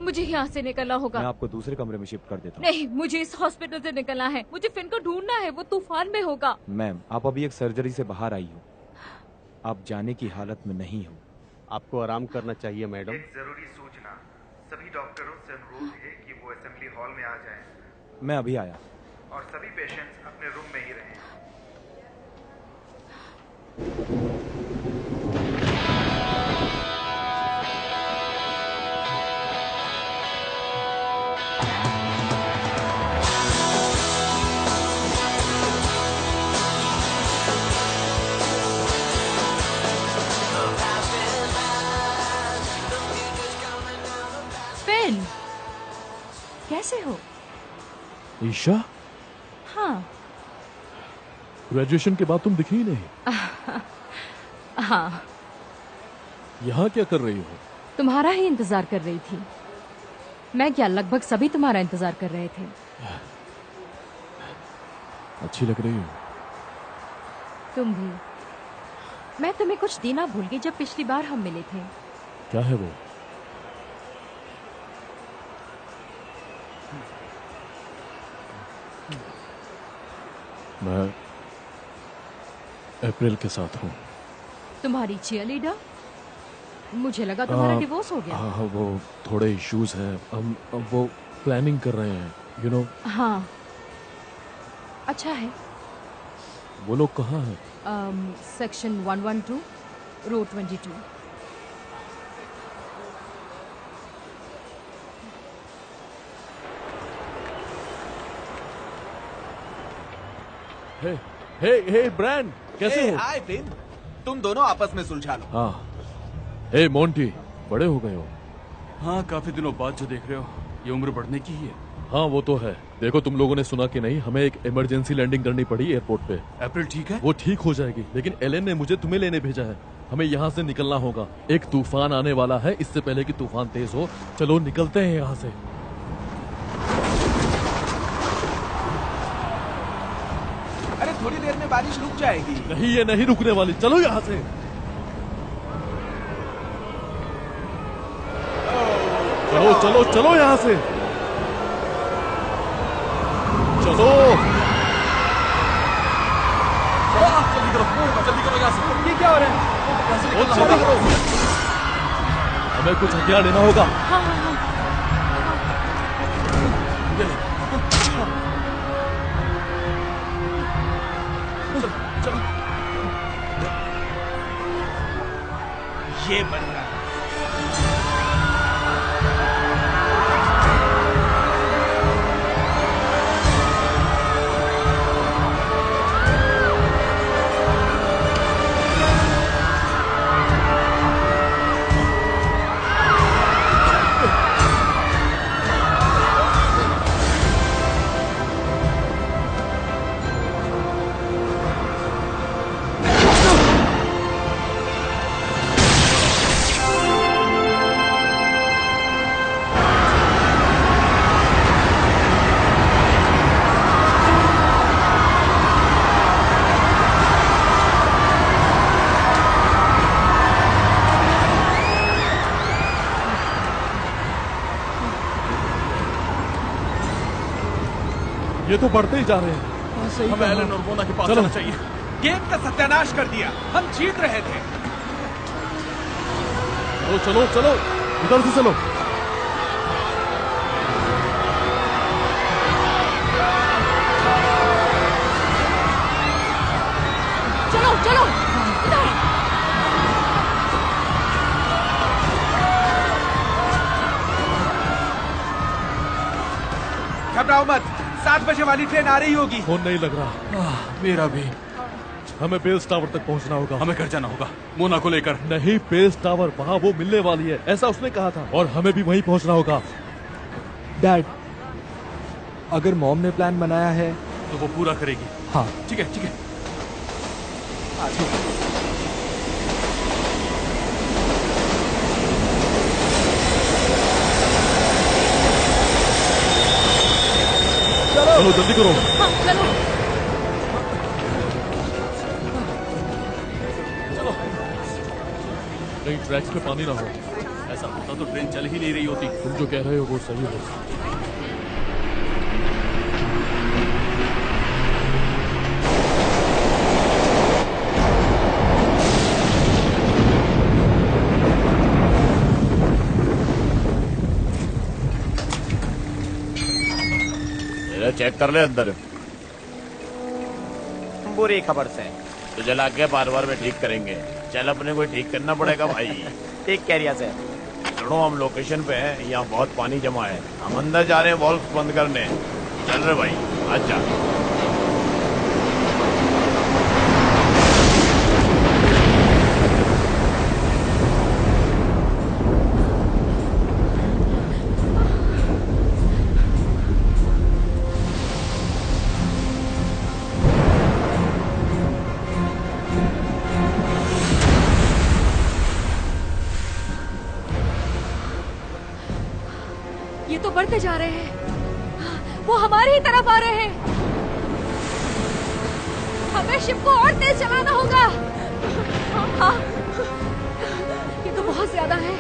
[SPEAKER 4] मुझे यहाँ से निकलना होगा।
[SPEAKER 6] मैं आपको दूसरे कमरे में शिफ्ट कर देता हूँ।
[SPEAKER 4] नहीं, मुझे इस हॉस्पिटल से निकलना है। मुझे फिन को ढूंढना है, वो तूफान में होगा।
[SPEAKER 6] मैम, आप अभी एक सर्जरी से बाहर आई हो, आप जाने की हालत में नहीं हो।
[SPEAKER 12] आपको आराम करना चाहिए मैडम।
[SPEAKER 14] एक जरूरी सूचना, सभी डॉक्टरों से अनुरोध है कि वो असेंबली हॉल में आ जाएं
[SPEAKER 6] मैं अभी आया।
[SPEAKER 14] और सभी पेशेंट्स अपने रूम में ही रहें।
[SPEAKER 13] फिन, कैसे हो?
[SPEAKER 1] ईशा,
[SPEAKER 13] हाँ।
[SPEAKER 1] ग्रेजुएशन के बाद तुम दिखी ही नहीं।
[SPEAKER 13] हाँ,
[SPEAKER 1] यहाँ क्या कर रही हो?
[SPEAKER 13] तुम्हारा ही इंतजार कर रही थी। मैं क्या, लगभग सभी तुम्हारा इंतजार कर रहे थे।
[SPEAKER 1] अच्छी लग रही हो।
[SPEAKER 13] तुम भी। मैं तुम्हें कुछ देना भूल गई जब पिछली बार हम मिले थे।
[SPEAKER 1] क्या है वो? मैं अप्रैल के साथ हूँ।
[SPEAKER 13] तुम्हारी चीयरलीडर? मुझे लगा तुम्हारा डिवोर्स हो गया।
[SPEAKER 1] हाँ, वो थोड़े इश्यूज हैं। हम वो प्लानिंग कर रहे हैं यू नो
[SPEAKER 13] हाँ, अच्छा है।
[SPEAKER 1] वो लोग कहाँ हैं?
[SPEAKER 13] सेक्शन 112, रो 22।
[SPEAKER 1] हे हे ब्रैंड, कैसे हो?
[SPEAKER 5] हाय फिन, तुम दोनों आपस में सुलझा लो।
[SPEAKER 1] हाँ। हे मोंटी, बड़े हो गए हो।
[SPEAKER 10] हाँ, काफी दिनों बाद जो देख रहे हो, ये उम्र बढ़ने की ही है।
[SPEAKER 1] हाँ वो तो है। देखो तुम लोगों ने सुना कि नहीं, हमें एक इमरजेंसी लैंडिंग करनी पड़ी एयरपोर्ट पे।
[SPEAKER 10] अप्रैल ठीक है?
[SPEAKER 1] वो ठीक हो जाएगी, लेकिन एलेन ने मुझे तुम्हें लेने भेजा है। हमें यहाँ से निकलना होगा। एक तूफान आने वाला है, इससे पहले कि तूफान तेज हो। चलो निकलते हैं यहाँ से।
[SPEAKER 5] अरे थोड़ी देर में बारिश रुक जाएगी।
[SPEAKER 1] नहीं, ये नहीं रुकने वाली। चलो यहाँ से। चलो चलो चलो यहाँ से। चलो
[SPEAKER 10] जल्दी करो यहाँ से।
[SPEAKER 5] ये क्या हो रहा है?
[SPEAKER 1] जल्दी करो। हमें कुछ हथियार लेना होगा।
[SPEAKER 5] ये बन रहा है।
[SPEAKER 1] ये तो बढ़ते ही जा रहे हैं।
[SPEAKER 10] हमें एलन और मोना के पास
[SPEAKER 1] चलो।
[SPEAKER 10] जाना चाहिए।
[SPEAKER 5] गेम का सत्यानाश कर दिया। हम जीत रहे थे।
[SPEAKER 1] चलो चलो चलो, इधर से चलो।
[SPEAKER 13] चलो चलो इधर।
[SPEAKER 5] घबराओ मत, 7 बजे वाली ट्रेन आ रही होगी।
[SPEAKER 1] फोन नहीं लग रहा।
[SPEAKER 10] मेरा भी।
[SPEAKER 1] हमें बेल्स टावर तक पहुंचना होगा।
[SPEAKER 10] हमें घर जाना होगा, मोना को लेकर।
[SPEAKER 1] नहीं, बेल्स टावर, वहाँ वो मिलने वाली है, ऐसा उसने कहा था। और हमें भी वहीं पहुंचना होगा।
[SPEAKER 11] डैड, अगर मॉम ने प्लान बनाया है
[SPEAKER 10] तो वो पूरा करेगी।
[SPEAKER 11] हाँ
[SPEAKER 10] ठीक है ठीक है।
[SPEAKER 1] चलो जल्दी करो।
[SPEAKER 13] हाँ चलो।
[SPEAKER 1] कहीं ट्रैक्स पे पानी ना हो।
[SPEAKER 10] ऐसा होता तो ट्रेन चल ही नहीं रही होती।
[SPEAKER 1] तुम जो कह रहे हो वो सही हो।
[SPEAKER 15] चेक कर ले अंदर।
[SPEAKER 6] बुरी खबर से
[SPEAKER 15] तुझे ला के बार में ठीक करेंगे। चल, अपने को ठीक करना पड़ेगा भाई।
[SPEAKER 6] ठीक कह रिया से।
[SPEAKER 15] सुनो, हम लोकेशन पे हैं, यहाँ बहुत पानी जमा है। हम अंदर जा रहे हैं वॉल्व बंद करने। चल रहे भाई, अच्छा।
[SPEAKER 2] ये तो बढ़ते जा रहे हैं। वो हमारी ही तरफ आ रहे हैं। हमें शिप को और तेज चलाना होगा। हाँ, ये तो बहुत ज्यादा है।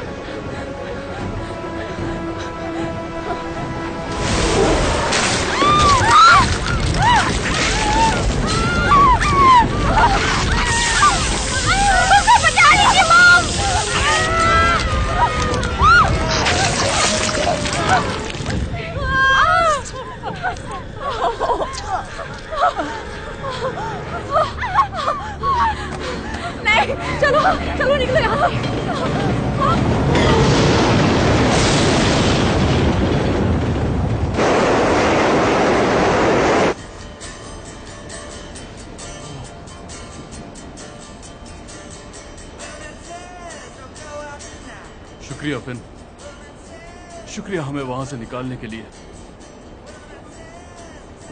[SPEAKER 2] बचा लीजिए मॉम।
[SPEAKER 13] चलो चलो निकलो यहाँ से।
[SPEAKER 10] शुक्रिया फिन, शुक्रिया हमें वहां से निकालने के लिए।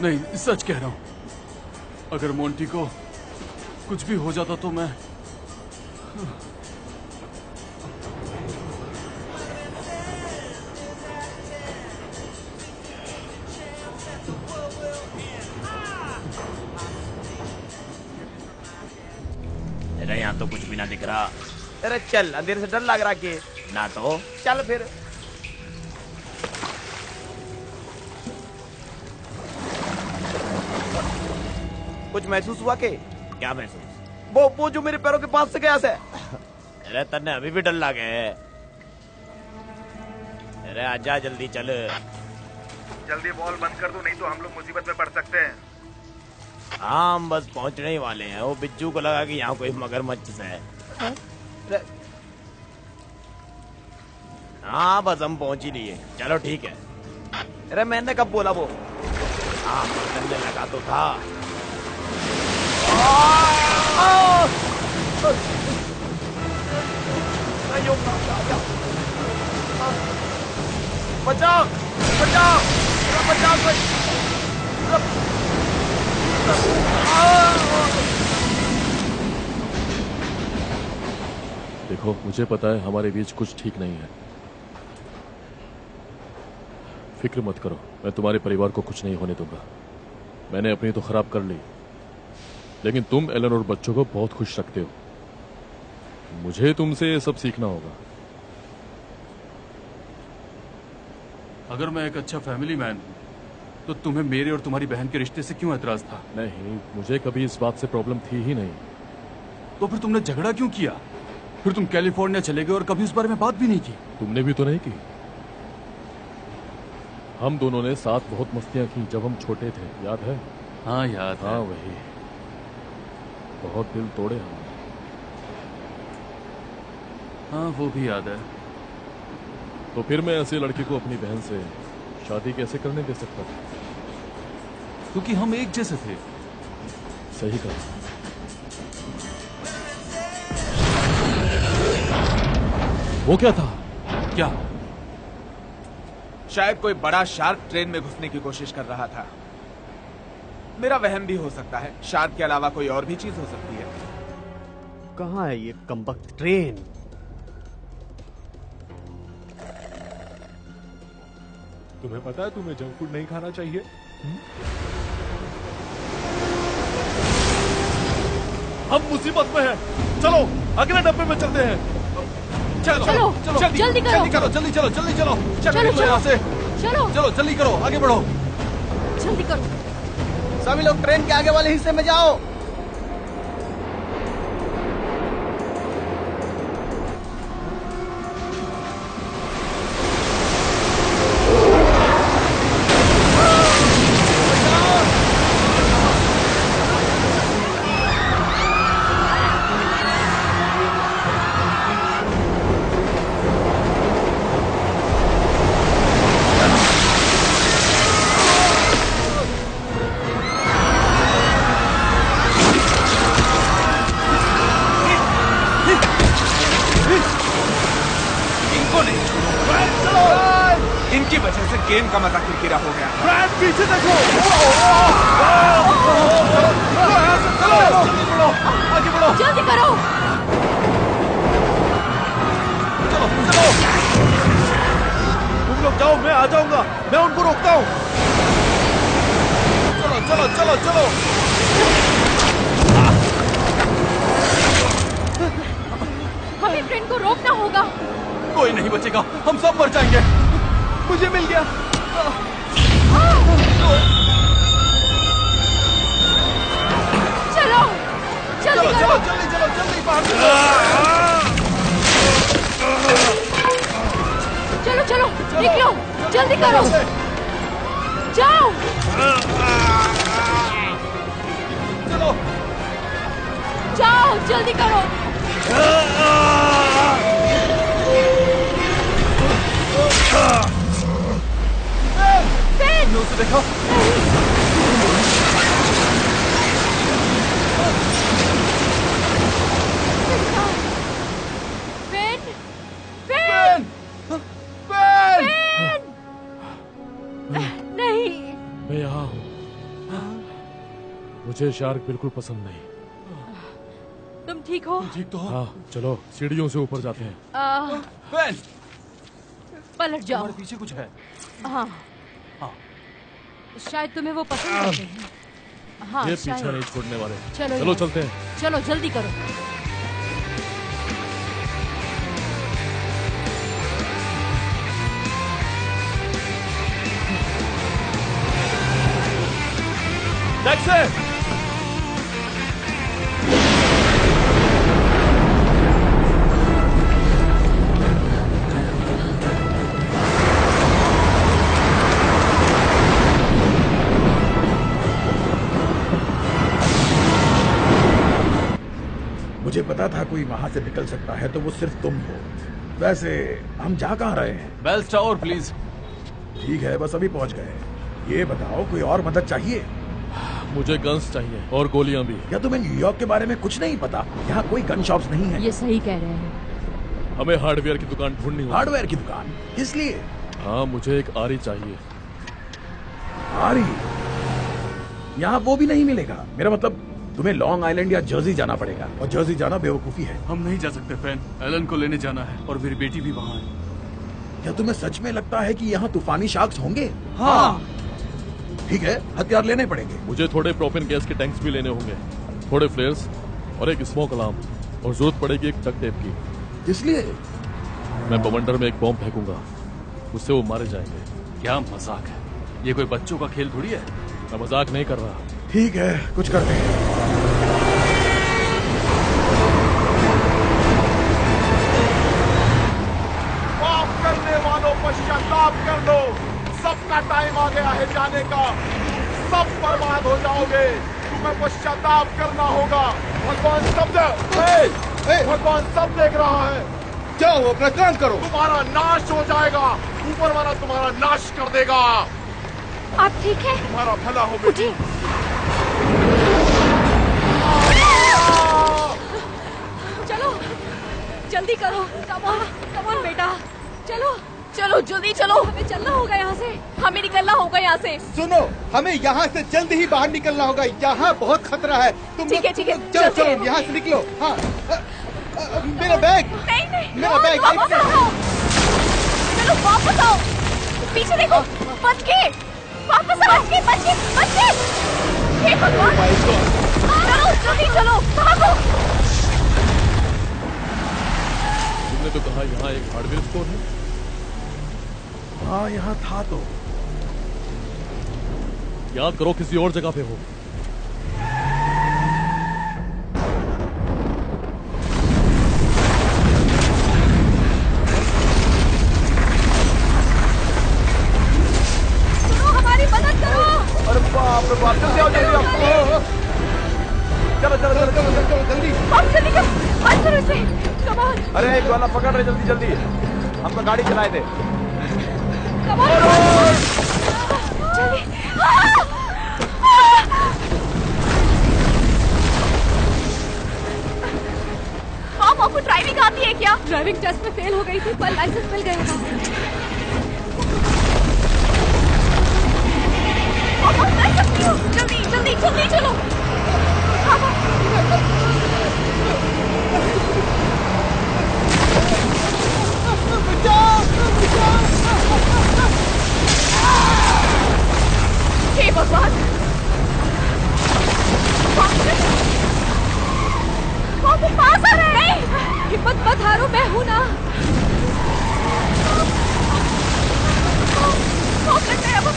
[SPEAKER 10] नहीं, सच कह रहा हूं, अगर मोंटी को कुछ भी हो जाता तो मैं
[SPEAKER 15] अरे यहाँ तो कुछ भी ना दिख रहा। अरे चल, अंधेरे से डर लग रहा कि ना तो चल फिर। कुछ महसूस हुआ के? क्या महसूस? वो जो मेरे पैरों के पास से गया से। अरे तन्ने अभी भी डर लगे है। अरे आजा जल्दी चल।
[SPEAKER 14] जल्दी बॉल बंद कर दो, नहीं तो हम लोग मुसीबत में पड़ सकते हैं।
[SPEAKER 15] हाँ, हम बस पहुंचने ही वाले हैं। वो बिज्जू को लगा कि यहाँ कोई मगरमच्छ है। हाँ, बस हम पहुंच ही लिए। चलो ठीक है। अरे मैंने कब बोला वो? हाँ, चलने लगा तो था। बचाओ बचाओ बचाओ कोई।
[SPEAKER 1] देखो, मुझे पता है हमारे बीच कुछ ठीक नहीं है। फिक्र मत करो, मैं तुम्हारे परिवार को कुछ नहीं होने दूंगा। मैंने अपनी तो खराब कर ली, लेकिन तुम एलन और बच्चों को बहुत खुश रखते हो। मुझे तुमसे ये सब सीखना होगा।
[SPEAKER 10] अगर मैं एक अच्छा फैमिली मैन हूं, तो तुम्हें मेरे और तुम्हारी बहन के रिश्ते से क्यों एतराज था?
[SPEAKER 1] नहीं, मुझे कभी इस बात से प्रॉब्लम थी ही नहीं।
[SPEAKER 10] तो फिर तुमने झगड़ा क्यों किया? फिर तुम कैलिफोर्निया चले गए और कभी उस बारे में बात भी नहीं की।
[SPEAKER 1] तुमने भी तो नहीं की। हम दोनों ने साथ बहुत मस्तियां की जब हम छोटे थे, याद है?
[SPEAKER 10] हाँ याद है।
[SPEAKER 1] हाँ वही, बहुत दिल तोड़े हमने।
[SPEAKER 10] हाँ वो भी याद है।
[SPEAKER 1] तो फिर मैं ऐसे लड़के को अपनी बहन से शादी कैसे करने दे सकता था?
[SPEAKER 10] क्योंकि हम एक जैसे थे।
[SPEAKER 1] सही कहा। वो क्या था?
[SPEAKER 10] क्या?
[SPEAKER 5] शायद कोई बड़ा शार्क ट्रेन में घुसने की कोशिश कर रहा था। मेरा वहम भी हो सकता है। शार्क के अलावा कोई और भी चीज हो सकती है।
[SPEAKER 12] कहाँ है ये कमबख्त ट्रेन?
[SPEAKER 11] तुम्हें पता है तुम्हें जंक फूड नहीं खाना चाहिए?
[SPEAKER 1] हम मुसीबत में हैं। चलो अगले डब्बे में चलते हैं।
[SPEAKER 13] चलो जल्दी करो।
[SPEAKER 10] जल्दी चलो
[SPEAKER 13] चलो यहाँ से।
[SPEAKER 10] चलो जल्दी करो, आगे बढ़ो।
[SPEAKER 13] जल्दी करो।
[SPEAKER 12] सभी लोग ट्रेन के आगे वाले हिस्से में जाओ।
[SPEAKER 5] इनकी वजह से गेम का मजा किरकिरा हो गया।
[SPEAKER 11] पीछे देखो।
[SPEAKER 10] आगे बढ़ो।
[SPEAKER 13] जल्दी करो।
[SPEAKER 10] चलो
[SPEAKER 11] तुम लोग जाओ, मैं आ जाऊंगा। मैं उनको रोकता हूँ।
[SPEAKER 10] चलो।
[SPEAKER 13] हमें ट्रेन को रोकना होगा।
[SPEAKER 10] कोई नहीं बचेगा, हम सब मर जाएंगे। मुझे मिल गया।
[SPEAKER 13] चलो
[SPEAKER 10] जल्दी बाहर
[SPEAKER 13] चलो निकलो, जल्दी करो। जाओ।
[SPEAKER 10] चलो
[SPEAKER 13] जाओ जल्दी करो।
[SPEAKER 10] उसे देखो।
[SPEAKER 13] नहीं,
[SPEAKER 1] मैं यहाँ हूँ। मुझे शार्क बिल्कुल पसंद नहीं।
[SPEAKER 13] तुम ठीक हो?
[SPEAKER 10] ठीक तो हो?
[SPEAKER 1] हाँ, चलो सीढ़ियों से ऊपर जाते हैं।
[SPEAKER 13] पलट जाओ।
[SPEAKER 10] हमारे पीछे कुछ है।
[SPEAKER 13] हाँ,
[SPEAKER 10] हाँ।
[SPEAKER 13] शायद तुम्हें वो पसंद करते हैं। हाँ,
[SPEAKER 1] ये
[SPEAKER 13] शायद।
[SPEAKER 1] पीछा नहीं छोड़ने वाले।
[SPEAKER 13] चलो
[SPEAKER 1] चलो चलते हैं।
[SPEAKER 13] चलो जल्दी करो।
[SPEAKER 6] टैक्सी!
[SPEAKER 8] मुझे पता था कोई वहां से निकल सकता है, तो वो सिर्फ तुम हो। वैसे हम जा कहाँ रहे हैं?
[SPEAKER 10] Bells tower please.
[SPEAKER 8] ठीक है, बस अभी पहुंच गए। ये बताओ, कोई और मदद चाहिए?
[SPEAKER 1] मुझे गन्स चाहिए और गोलियां भी।
[SPEAKER 8] क्या तुम्हें न्यूयॉर्क के बारे में कुछ नहीं पता? यहाँ कोई गन शॉप्स नहीं है।
[SPEAKER 13] ये सही कह रहे हैं।
[SPEAKER 1] हमें हार्डवेयर की दुकान ढूंढनी होगी।
[SPEAKER 8] हार्डवेयर की दुकान? किस लिए?
[SPEAKER 1] हाँ, मुझे एक आरी चाहिए।
[SPEAKER 8] आरी? यहाँ वो भी नहीं मिलेगा। मेरा मतलब तुम्हें लॉन्ग आइलैंड या जर्सी जाना पड़ेगा, और जर्सी जाना बेवकूफी है।
[SPEAKER 10] हम नहीं जा सकते फैन। एलन को लेने जाना है और मेरी बेटी भी वहाँ है।
[SPEAKER 8] क्या तुम्हें सच में लगता है कि यहाँ तूफानी शार्क्स होंगे?
[SPEAKER 10] हाँ।
[SPEAKER 8] ठीक है, हथियार लेने पड़ेंगे।
[SPEAKER 1] मुझे थोड़े प्रोपेन गैस के टैंक्स भी लेने होंगे, थोड़े फ्लेयर्स और एक स्मोक अलार्म, और जरूरत पड़ेगी एक डक टेप की।
[SPEAKER 8] इसलिए
[SPEAKER 1] मैं बवंडर में एक बॉम्ब फेंकूंगा, उससे वो मारे जाएंगे।
[SPEAKER 10] क्या मजाक है? ये कोई बच्चों का खेल थोड़ी है।
[SPEAKER 1] मैं मजाक नहीं कर रहा।
[SPEAKER 8] ठीक है, कुछ करते हैं।
[SPEAKER 16] माफ करने वालों पश्चाताप कर लो। सबका टाइम आ गया है जाने का। सब बर्बाद हो जाओगे। तुम्हें पश्चाताप करना होगा। भगवान भगवान सब देख रहा है। जाओ अपना काम करो। तुम्हारा नाश हो जाएगा। ऊपर वाला तुम्हारा नाश कर देगा।
[SPEAKER 2] आप ठीक है?
[SPEAKER 16] तुम्हारा भला हो बेटी।
[SPEAKER 13] चलो जल्दी करो। कम ऑन बेटा, चलो चलो जल्दी चलो। हमें चलना होगा यहाँ से। हमें निकलना होगा यहाँ से।
[SPEAKER 16] सुनो, हमें यहाँ से जल्द ही बाहर निकलना होगा। यहाँ बहुत खतरा है। तुम
[SPEAKER 13] ठीक है, ठीक है,
[SPEAKER 16] चलो
[SPEAKER 13] चलते हैं।
[SPEAKER 16] चलो यहाँ से निकलो। हाँ, मेरा बैग।
[SPEAKER 13] नहीं,
[SPEAKER 16] मेरा बैग।
[SPEAKER 13] वापस आओ। चलो वापस आओ। पीछे देखो, बच के वापस आओ। बच के। हे भगवान, चलो जल्दी चलो, भागो।
[SPEAKER 1] तुमने तो कहा यहाँ एक हार्डवेयर स्टोर है।
[SPEAKER 8] हाँ, यहाँ था तो।
[SPEAKER 1] याद करो किसी और जगह पे हो।
[SPEAKER 13] सुनो, हमारी मदद करो।
[SPEAKER 16] अरे बाप रे बाप, जल्दी आओ, जल्दी आओ। चलो जल्दी।
[SPEAKER 13] हम जल्दी करो, बंद करो इसे। Come on.
[SPEAKER 6] अरे एक वाला पकड़ रहे, जल्दी जल्दी। हम तो गाड़ी चलाए थे।
[SPEAKER 13] Come on. जल्दी। मॉम, आपको ड्राइविंग आती है क्या? ड्राइविंग टेस्ट में फेल हो गई थी, पर लाइसेंस मिल गया था। आप कर सकती हो। जल्दी जल्दी जल्दी चलो। हे भगवान, वो पास आ रहे हैं। हिम्मत मत हारो, मैं हूं ना।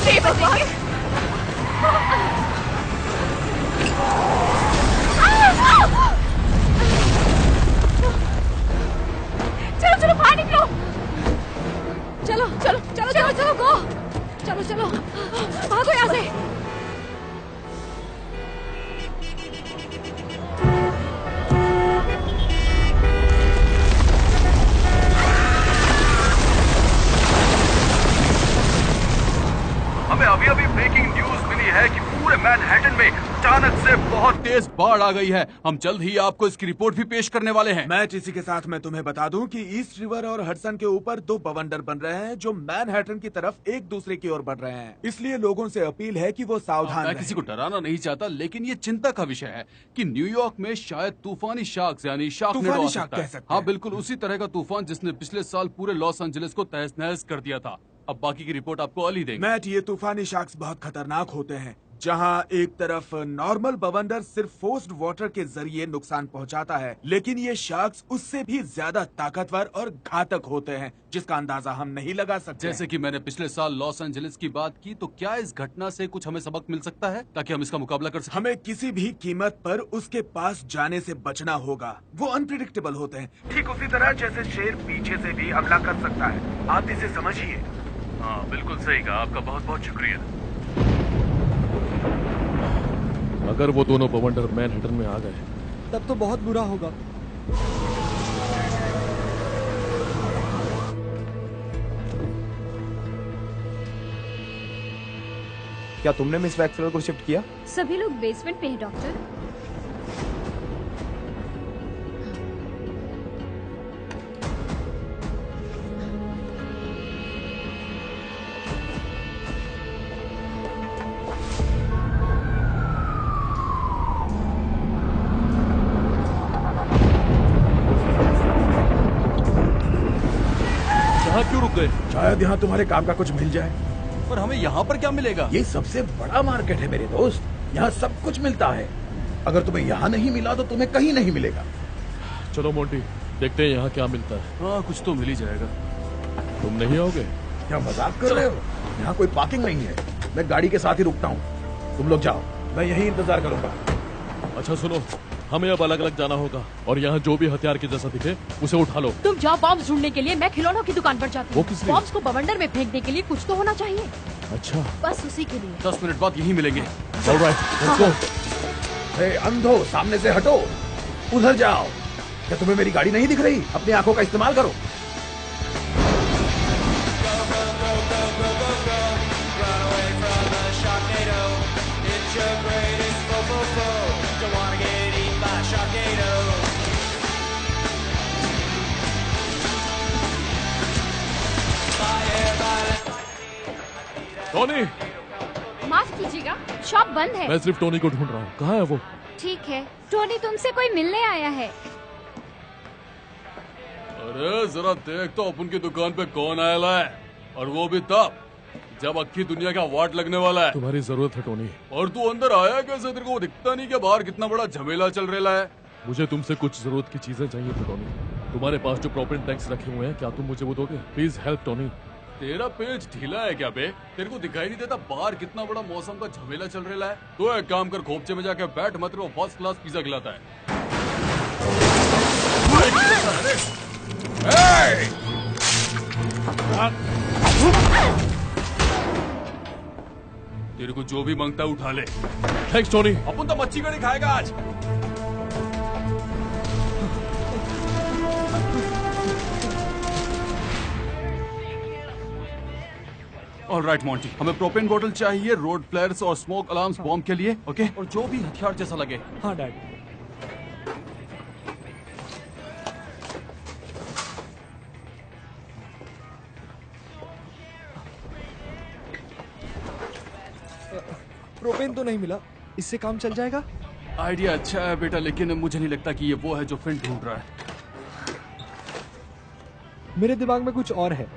[SPEAKER 13] हे भगवान, चलो चलो बाहर निकलो। चलो चलो चलो चलो चलो गो। चलो चलो भागो यहाँ से।
[SPEAKER 10] तेज बाढ़ आ गई है। हम जल्द ही आपको इसकी रिपोर्ट भी पेश करने वाले हैं।
[SPEAKER 5] मैच इसी के साथ मैं तुम्हें बता दूं कि ईस्ट रिवर और हडसन के ऊपर 2 बवंडर बन रहे हैं जो मैनहट्टन की तरफ एक दूसरे की ओर बढ़ रहे हैं। इसलिए लोगों से अपील है कि वो सावधान
[SPEAKER 10] मैं
[SPEAKER 5] रहें।
[SPEAKER 10] किसी को डराना नहीं चाहता, लेकिन ये चिंता का विषय है कि न्यूयॉर्क में शायद तूफानी शार्क यानी शार्कनेडो आ सकता है। हाँ बिल्कुल उसी तरह का तूफान जिसने पिछले साल पूरे लॉस एंजलिस को तहस नहस कर दिया था। अब बाकी की रिपोर्ट आपको अली देंगे।
[SPEAKER 5] मैट, ये तूफानी शार्क्स बहुत खतरनाक होते हैं। जहां एक तरफ नॉर्मल बवंडर सिर्फ फोर्स्ड वाटर के जरिए नुकसान पहुंचाता है, लेकिन ये शार्क्स उससे भी ज्यादा ताकतवर और घातक होते हैं जिसका अंदाजा हम नहीं लगा सकते।
[SPEAKER 10] जैसे कि मैंने पिछले साल लॉस एंजलिस की बात की, तो क्या इस घटना से कुछ हमें सबक मिल सकता है ताकि हम इसका मुकाबला कर सकें?
[SPEAKER 5] हमें किसी भी कीमत पर उसके पास जाने से बचना होगा। वो अनप्रिडिक्टेबल होते हैं,
[SPEAKER 14] ठीक उसी तरह जैसे शेर पीछे से भी हमला कर सकता है। आप इसे समझिए।
[SPEAKER 10] हाँ बिल्कुल सही कहा, आपका बहुत बहुत शुक्रिया।
[SPEAKER 1] अगर वो दोनों बवंडर मैनहट्टन में आ गए
[SPEAKER 11] तब तो बहुत बुरा होगा।
[SPEAKER 6] क्या तुमने मिस वैक्सलर को शिफ्ट किया?
[SPEAKER 2] सभी लोग बेसमेंट में हैं डॉक्टर।
[SPEAKER 1] क्यों रुक गए?
[SPEAKER 8] शायद यहाँ तुम्हारे काम का कुछ मिल जाए।
[SPEAKER 10] पर हमें यहाँ पर क्या मिलेगा?
[SPEAKER 8] ये सबसे बड़ा मार्केट है मेरे दोस्त, यहाँ सब कुछ मिलता है। अगर तुम्हें यहाँ नहीं मिला तो तुम्हें कहीं नहीं मिलेगा।
[SPEAKER 1] चलो मोंटी, देखते हैं यहाँ क्या मिलता है।
[SPEAKER 10] हाँ कुछ तो मिल ही जाएगा।
[SPEAKER 1] तुम नहीं आओगे?
[SPEAKER 8] क्या मजाक कर रहे हो? यहाँ कोई पार्किंग नहीं है, मैं गाड़ी के साथ ही रुकता हूँ। तुम लोग जाओ, मैं यही इंतजार करूंगा।
[SPEAKER 1] अच्छा सुनो, हमें अब अलग अलग जाना होगा और यहाँ जो भी हथियार के जैसा दिखे उसे उठा लो।
[SPEAKER 13] तुम जाओ बॉम्ब ढूंढने के लिए, मैं खिलौनों की दुकान पर जाती
[SPEAKER 1] वो
[SPEAKER 13] हूँ।
[SPEAKER 1] किस लिए?
[SPEAKER 13] बॉम्ब्स को बवंडर में फेंकने के लिए कुछ तो होना चाहिए।
[SPEAKER 1] अच्छा
[SPEAKER 13] बस उसी के लिए।
[SPEAKER 10] 10 मिनट बाद यहीं मिलेंगे।
[SPEAKER 1] Alright, let's go.
[SPEAKER 8] हे अंधो, सामने से हटो, उधर जाओ। क्या तुम्हें मेरी गाड़ी नहीं दिख रही? अपनी आंखों का इस्तेमाल करो।
[SPEAKER 1] टोनी,
[SPEAKER 2] माफ कीजिएगा, शॉप बंद है।
[SPEAKER 1] मैं सिर्फ टोनी को ढूंढ रहा हूँ। कहाँ है वो?
[SPEAKER 2] ठीक है, टोनी तुमसे कोई मिलने आया है।
[SPEAKER 10] अरे जरा देख तो अपन की दुकान पे कौन आया है, और वो भी तब जब अक्की दुनिया का वाट लगने वाला है।
[SPEAKER 1] तुम्हारी जरूरत है टोनी।
[SPEAKER 10] और तू अंदर आया कैसे? तेरे को दिखता नहीं कि बाहर कितना बड़ा झमेला चल रहा है?
[SPEAKER 1] मुझे तुमसे कुछ जरूरत की चीजें चाहिए थी टोनी। तुम्हारे पास जो प्रोपेन टैंक्स रखे हुए हैं, क्या तुम मुझे वो दोगे? Please help Tony.
[SPEAKER 10] तेरा पेज ढीला है क्या बे? तेरे को दिखाई नहीं देता बाहर कितना बड़ा मौसम का झमेला चल रहा है? तो एक काम कर, खोपचे में जाके बैठ मत, वो फर्स्ट क्लास पिज्जा खिलाता है। तेरे को जो भी मांगता है उठा ले।
[SPEAKER 1] Thanks Tony.
[SPEAKER 10] अपन तो मच्छी कड़ी खाएगा आज। ऑलराइट मॉन्टी, हमें प्रोपेन बोतल चाहिए, रोड फ्लेयर्स और स्मोक अलार्म्स बॉम्ब के लिए, ओके? और जो भी हथियार जैसा लगे।
[SPEAKER 11] हाँ डैड। प्रोपेन तो नहीं मिला, इससे काम चल जाएगा?
[SPEAKER 10] आइडिया अच्छा है बेटा, लेकिन मुझे नहीं लगता कि ये वो है जो फिंट ढूंढ रहा है।
[SPEAKER 11] मेरे दिमाग में कुछ और है।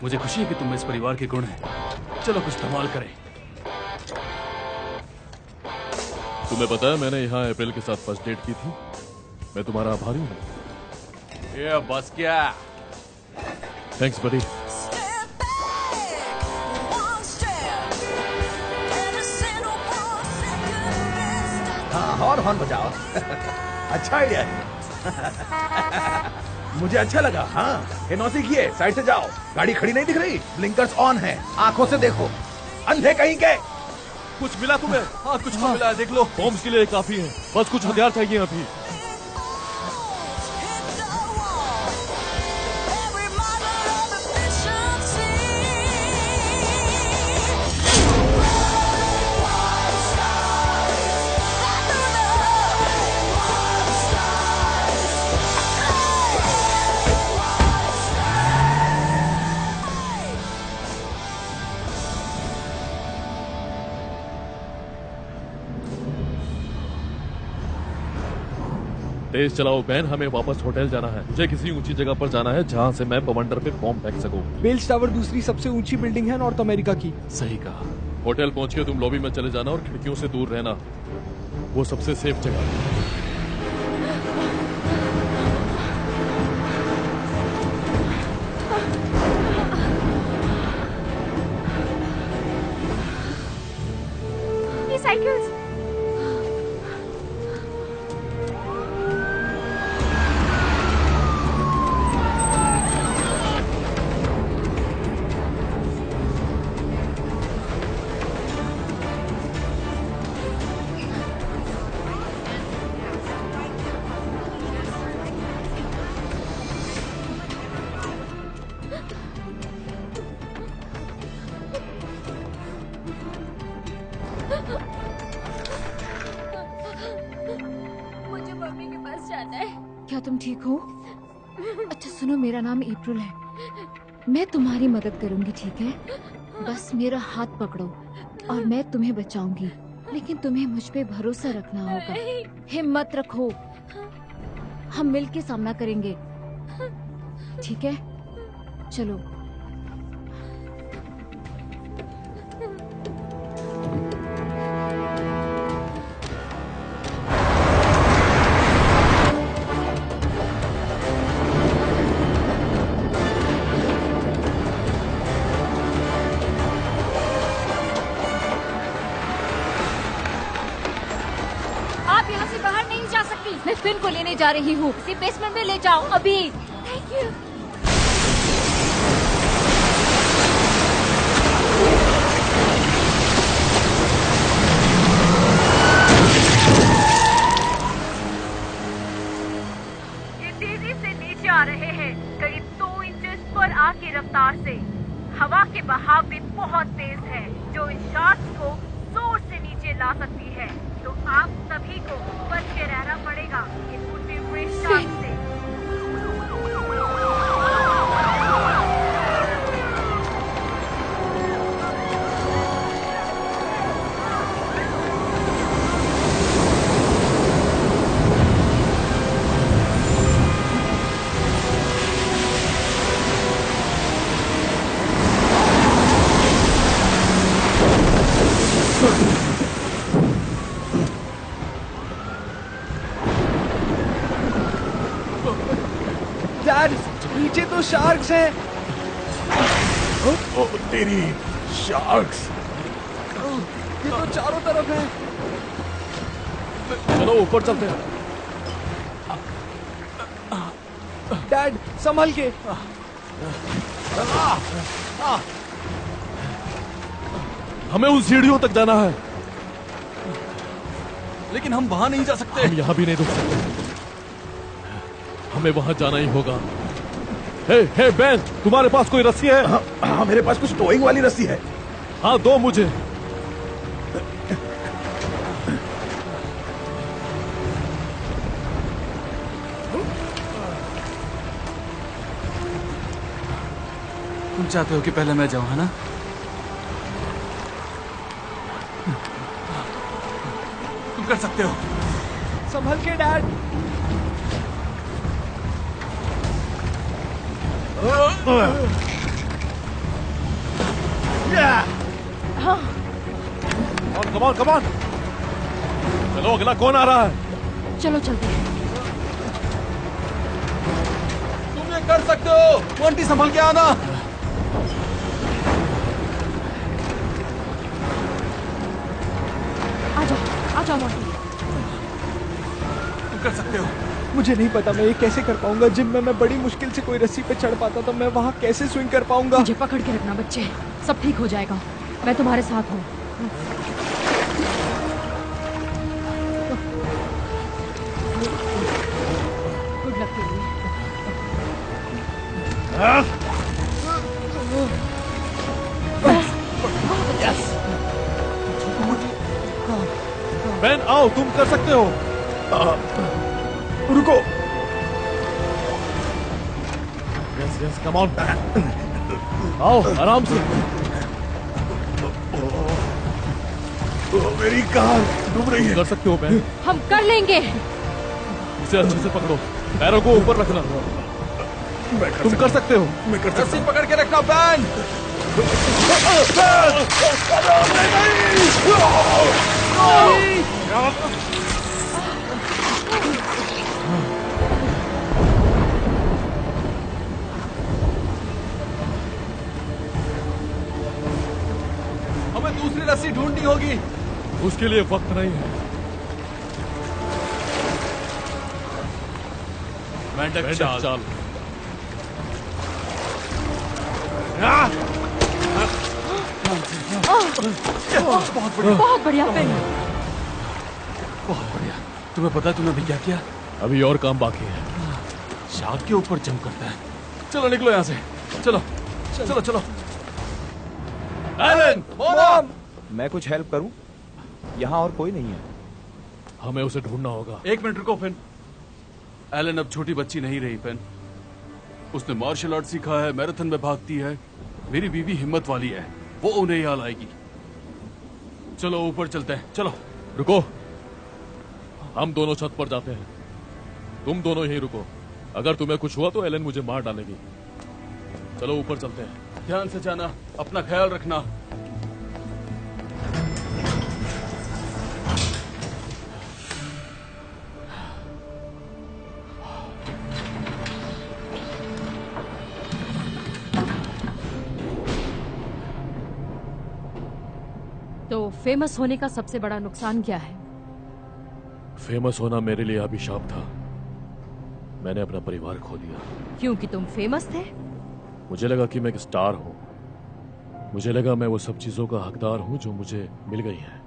[SPEAKER 10] मुझे खुशी है कि तुम इस परिवार के गुण हैं। चलो कुछ धमाल करें।
[SPEAKER 1] तुम्हें पता है मैंने यहाँ अप्रैल के साथ फर्स्ट डेट की थी। मैं तुम्हारा आभारी हूँ।
[SPEAKER 10] ये बस क्या?
[SPEAKER 1] थैंक्स बडी।
[SPEAKER 8] हाँ, और हॉर्न बजाओ। अच्छा आइडिया है। मुझे अच्छा लगा। हाँ, एनओसी किए, साइड से जाओ। गाड़ी खड़ी नहीं दिख रही, ब्लिंकर्स ऑन है, आंखों से देखो। अंधे कहीं के।
[SPEAKER 1] कुछ मिला तुम्हें? हाँ कुछ तो मिला है, देख लो। बॉम्ब्स के लिए काफी है, बस कुछ हथियार चाहिए अभी। तेज चलाओ बैन, हमें वापस होटल जाना है। मुझे किसी ऊंची जगह पर जाना है जहाँ से मैं बवंडर पे बॉम्ब फेंक सकूं।
[SPEAKER 11] बेल्स टावर दूसरी सबसे ऊंची बिल्डिंग है नॉर्थ अमेरिका की।
[SPEAKER 1] सही कहा। होटल पहुँच के तुम लॉबी में चले जाना और खिड़कियों से दूर रहना, वो सबसे सेफ जगह है।
[SPEAKER 2] ये साइकिल्स
[SPEAKER 4] मुझे मम्मी के पास जाना है। क्या तुम ठीक हो? अच्छा सुनो, मेरा नाम अप्रैल है। मैं तुम्हारी मदद करूंगी, ठीक है? बस मेरा हाथ पकड़ो और मैं तुम्हें बचाऊंगी, लेकिन तुम्हें मुझ पे भरोसा रखना होगा। हिम्मत रखो, हम मिलके सामना करेंगे, ठीक है? चलो।
[SPEAKER 2] आप यहाँ से बाहर नहीं जा सकती।
[SPEAKER 4] मैं फिन को लेने जा रही हूँ। इसे बेसमेंट में ले जाओ अभी।
[SPEAKER 2] Thank you.
[SPEAKER 3] ये तेजी से नीचे आ रहे हैं, करीब 2 इंचेस पर आग की रफ्तार से। हवा के बहाव भी बहुत तेज है, जो इन शार्क्स को जोर से नीचे ला सकती है। तो आप सभी को बच के रहना पड़ेगा इन उड़ते हुए शार्क से।
[SPEAKER 11] डैड, नीचे तो शार्क्स हैं।
[SPEAKER 8] ओ तेरी शार्क्स!
[SPEAKER 11] ये तो चारों तरफ हैं।
[SPEAKER 1] चलो ऊपर चलते हैं।
[SPEAKER 11] डैड संभल के।
[SPEAKER 1] हमें उन सीढ़ियों तक जाना है।
[SPEAKER 10] लेकिन हम वहां नहीं जा सकते।
[SPEAKER 1] हम यहाँ भी नहीं रुक सकते, हमें वहां जाना ही होगा। हे बेन, तुम्हारे पास कोई रस्सी है?
[SPEAKER 8] हाँ, मेरे पास कुछ टोइंग वाली रस्सी है।
[SPEAKER 1] हाँ, दो मुझे।
[SPEAKER 10] तुम चाहते हो कि पहले मैं जाऊं, है ना? तुम कर सकते हो।
[SPEAKER 11] संभल के डैड।
[SPEAKER 1] Come on. चलो, अगला कौन आ रहा है?
[SPEAKER 4] चलो चलते हैं।
[SPEAKER 10] तुम ये कर सकते हो। मोंटी संभल के आना।
[SPEAKER 4] आ जाओ मोंटी।
[SPEAKER 10] तुम कर सकते हो।
[SPEAKER 11] मुझे नहीं पता मैं ये कैसे कर पाऊंगा। जिम में मैं बड़ी मुश्किल से कोई रस्सी पे चढ़ पाता तो मैं वहाँ कैसे स्विंग कर पाऊंगा?
[SPEAKER 13] मुझे पकड़ के रखना बच्चे, सब ठीक हो जाएगा। मैं तुम्हारे साथ हूँ। गुड लक के लिए।
[SPEAKER 1] बेन आओ, तुम कर सकते हो।
[SPEAKER 8] रुको।
[SPEAKER 1] Yes come on. आओ आराम से।
[SPEAKER 8] मेरी कार डूब रही है।
[SPEAKER 1] कर सकते हो बेन।
[SPEAKER 13] हम कर लेंगे।
[SPEAKER 1] इसे अच्छे से पकड़ो, पैरों को ऊपर रखना। तुम कर सकते हो।
[SPEAKER 5] मैं कर सकता हूं। रस्सी पकड़ के रखना बैन। हमें दूसरी रस्सी ढूंढनी होगी।
[SPEAKER 1] उसके लिए वक्त नहीं है।
[SPEAKER 10] मेंढक चाल।
[SPEAKER 13] बहुत बढ़िया फिन।
[SPEAKER 10] बहुत बढ़िया। तुम्हें पता है तुमने अभी क्या किया?
[SPEAKER 1] अभी और काम बाकी है।
[SPEAKER 10] शार्क के ऊपर जंप करता है। चलो निकलो यहाँ से। चलो चलो चलो।
[SPEAKER 6] एलन, मॉम, मैं कुछ हेल्प करूं? यहाँ और कोई नहीं है।
[SPEAKER 1] हमें उसे ढूंढना होगा।
[SPEAKER 10] 1 मिनट रुको फिन। एलन अब छोटी बच्ची नहीं रही फिन। उसने मार्शल आर्ट सीखा है, मैराथन में भागती है। मेरी बीवी हिम्मत वाली है, वो उन्हें यहाँ लाएगी। चलो ऊपर चलते हैं। चलो।
[SPEAKER 1] रुको, हम दोनों छत पर जाते हैं। तुम दोनों यहीं रुको। अगर तुम्हें कुछ हुआ तो एलन मुझे मार डालेगी। चलो ऊपर चलते हैं।
[SPEAKER 10] ध्यान से जाना, अपना ख्याल रखना।
[SPEAKER 13] तो फेमस होने का सबसे बड़ा नुकसान क्या है?
[SPEAKER 1] फेमस होना मेरे लिए अभिशाप था। मैंने अपना परिवार खो दिया।
[SPEAKER 13] क्योंकि तुम फेमस थे?
[SPEAKER 1] मुझे लगा कि मैं एक स्टार हूं। मुझे लगा मैं वो सब चीजों का हकदार हूं जो मुझे मिल गई हैं।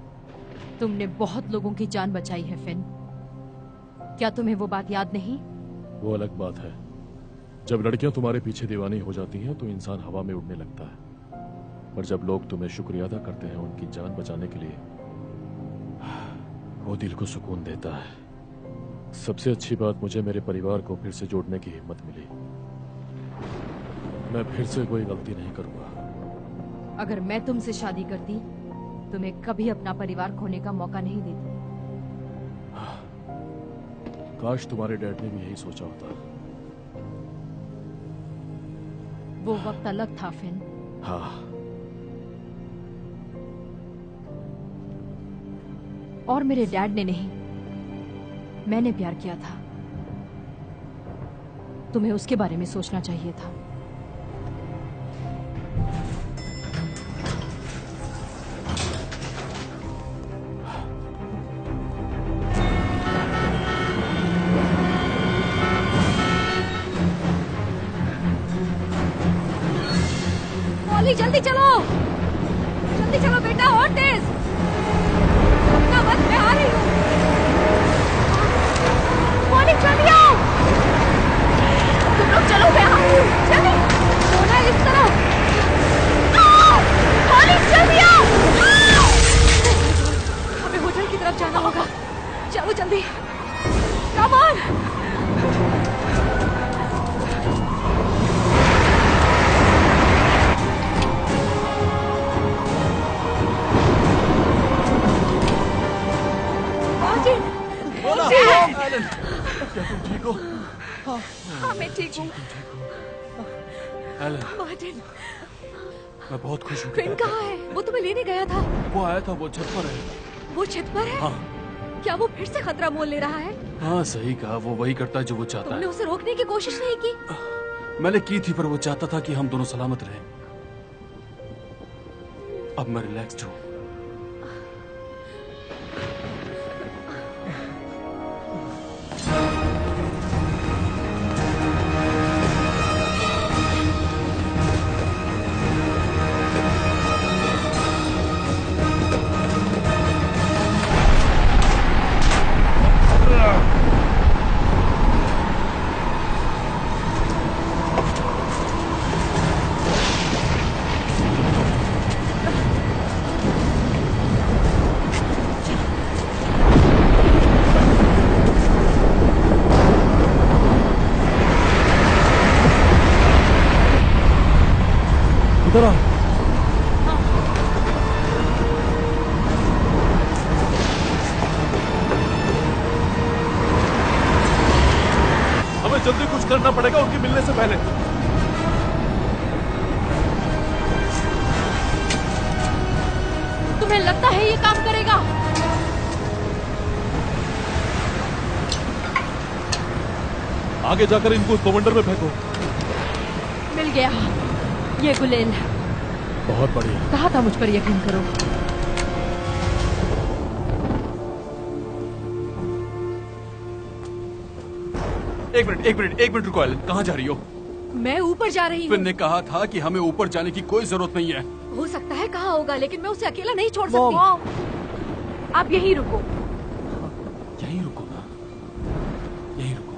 [SPEAKER 13] तुमने बहुत लोगों की जान बचाई है फिन। क्या तुम्हें वो बात याद नहीं?
[SPEAKER 1] वो अलग बात है। जब लड़कियां तुम्हारे पीछे दीवानी हो जाती हैं तो इंसान हवा में उड़ने लगता है। पर जब लोग तुम्हें शुक्रिया अदा करते हैं उनकी जान बचाने के लिए, वो दिल को सुकून देता है। सबसे अच्छी बात, मुझे मेरे परिवार को फिर से जोड़ने की हिम्मत मिली। मैं फिर से कोई गलती नहीं करूंगा।
[SPEAKER 13] अगर मैं तुमसे शादी करती, तुम्हें कभी अपना परिवार खोने का मौका नहीं देती।
[SPEAKER 1] काश तुम्हारे डैड ने भी यही सोचा होता।
[SPEAKER 13] वो वक्त अलग था फिन।
[SPEAKER 1] हाँ,
[SPEAKER 13] और मेरे डैड ने नहीं, मैंने प्यार किया था। तुम्हें उसके बारे में सोचना चाहिए था।
[SPEAKER 2] मॉली जल्दी चलो, जल्दी चलो बेटा, और तेज। अपना वक्त, मैं आ रही हूँ। मॉली जल्दी आओ। तुम लोग चलो, मैं आ रही हूँ। जल्दी सोना इस तरफ। मॉली जल्दी आओ। हमें होटल की तरफ जाना होगा। चलो जल्दी, कम ऑन।
[SPEAKER 10] एलन, क्या तुम ठीक हो?
[SPEAKER 2] हाँ मैं ठीक हूँ।
[SPEAKER 10] एलन,
[SPEAKER 2] मार्टिन,
[SPEAKER 10] मैं बहुत खुश हूँ।
[SPEAKER 2] फिन कहाँ है? वो तुम्हें लेने गया था।
[SPEAKER 10] वो आया था, वो छत पर है।
[SPEAKER 2] वो छत पर है?
[SPEAKER 10] हाँ।
[SPEAKER 2] क्या वो फिर से खतरा मोल ले रहा है?
[SPEAKER 10] हाँ सही कहा, वो वही करता है जो वो चाहता
[SPEAKER 2] तुमने
[SPEAKER 10] है।
[SPEAKER 2] उसे रोकने की कोशिश नहीं की?
[SPEAKER 10] मैंने की थी, पर वो चाहता था कि हम दोनों सलामत रहें। अब मैं रिलैक्स्ड हूँ।
[SPEAKER 1] इधर आ। हमें जल्दी कुछ करना पड़ेगा उनके मिलने से पहले।
[SPEAKER 13] तुम्हें लगता है ये काम करेगा?
[SPEAKER 1] आगे जाकर इनको उस बवंडर में फेंको।
[SPEAKER 13] मिल गया ये गुलेल।
[SPEAKER 1] बहुत बढ़िया।
[SPEAKER 13] कहा था मुझ पर यकीन करो।
[SPEAKER 10] एक मिनट रुको एलन, कहाँ जा रही हो?
[SPEAKER 13] मैं ऊपर जा रही
[SPEAKER 10] फिर
[SPEAKER 13] हूँ।
[SPEAKER 10] ने कहा था कि हमें ऊपर जाने की कोई जरूरत नहीं है।
[SPEAKER 13] हो सकता है कहाँ होगा, लेकिन मैं उसे अकेला नहीं छोड़ सकती। आप यहीं रुको।
[SPEAKER 10] यहीं रुको ना, यहीं रुको।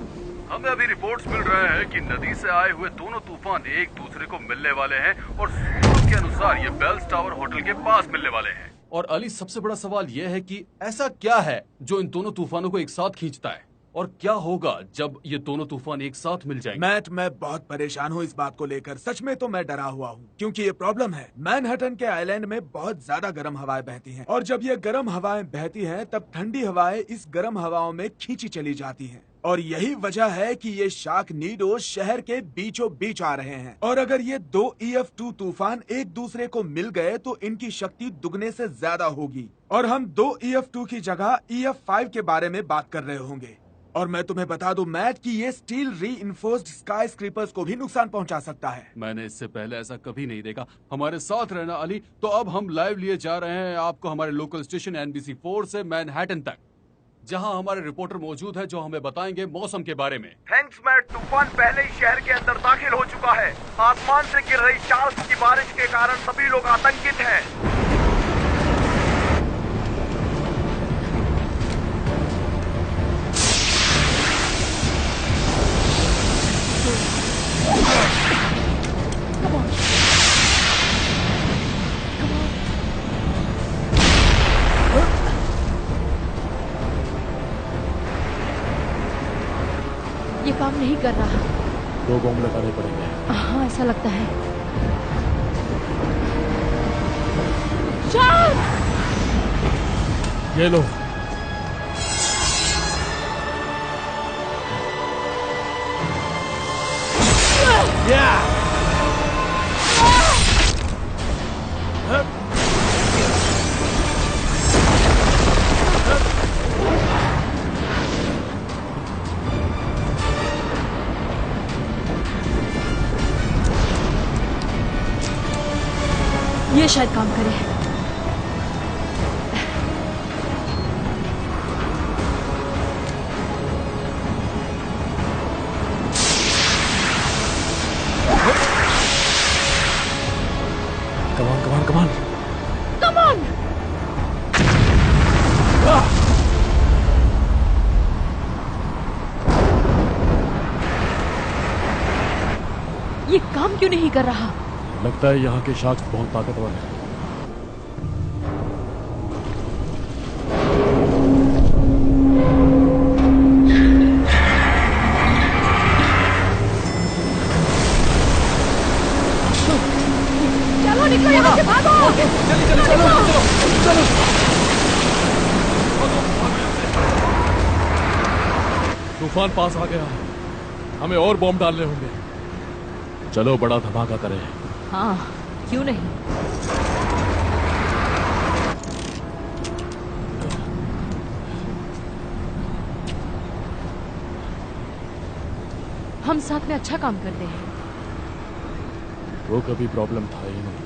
[SPEAKER 17] हमें अभी रिपोर्ट्स मिल रहे हैं कि नदी से आए हुए दोनों तूफान एक दूसरे को मिलने वाले हैं और सूत्रों के अनुसार ये बेल्स टावर होटल के पास मिलने वाले हैं।
[SPEAKER 10] और अली, सबसे बड़ा सवाल यह है कि ऐसा क्या है जो इन दोनों तूफानों को एक साथ खींचता है, और क्या होगा जब ये दोनों तूफान एक साथ मिल जाएंगे?
[SPEAKER 5] मैट, मैं बहुत परेशान हूँ इस बात को लेकर। सच में तो मैं डरा हुआ हूँ, क्योंकि ये प्रॉब्लम है। मैनहट्टन के आइलैंड में बहुत ज्यादा गर्म हवाएं बहती हैं, और जब ये गर्म हवाएं बहती हैं तब ठंडी हवाएं इस गर्म हवाओं में खींची चली जाती हैं। और यही वजह है कि ये शार्कनीडो शहर के बीचों बीच आ रहे हैं। और अगर ये दो EF2 तूफान एक दूसरे को मिल गए तो इनकी शक्ति दुगने से ज्यादा होगी, और हम दो EF2 की जगह EF5 के बारे में बात कर रहे होंगे। और मैं तुम्हें बता दूं मैट कि ये स्टील रीइंफोर्स्ड स्काई स्क्रीपर्स को भी नुकसान पहुंचा सकता है।
[SPEAKER 10] मैंने इससे पहले ऐसा कभी नहीं देखा। हमारे साथ रहना अली। तो अब हम लाइव लिए जा रहे हैं आपको हमारे लोकल स्टेशन NBC4 से मैनहट्टन तक, जहां हमारे रिपोर्टर मौजूद है जो हमें बताएंगे मौसम के बारे में।
[SPEAKER 7] थैंक्स मैट, तूफान पहले ही शहर के अंदर दाखिल हो चुका है। आसमान से गिर रही चार्ल्स की बारिश के कारण सभी लोग आतंकित हैं।
[SPEAKER 13] ये काम नहीं कर रहा।
[SPEAKER 1] 2 बॉम्ब लगाने पड़ेंगे।
[SPEAKER 13] हाँ, ऐसा लगता है। शार्क!
[SPEAKER 1] ये लो।
[SPEAKER 13] ये शायद काम करे।
[SPEAKER 1] Come on.
[SPEAKER 13] ये काम क्यों नहीं कर रहा?
[SPEAKER 1] लगता है यहाँ के शार्क्स बहुत ताकतवर हैं।
[SPEAKER 13] चलो निकलो यहाँ से, भागो!
[SPEAKER 1] चलो। तूफान पास आ गया है, हमें और बॉम्ब डालने होंगे। चलो बड़ा धमाका करें।
[SPEAKER 13] हाँ, क्यों नहीं। हम साथ में अच्छा काम करते हैं।
[SPEAKER 1] वो कभी प्रॉब्लम था ही नहीं।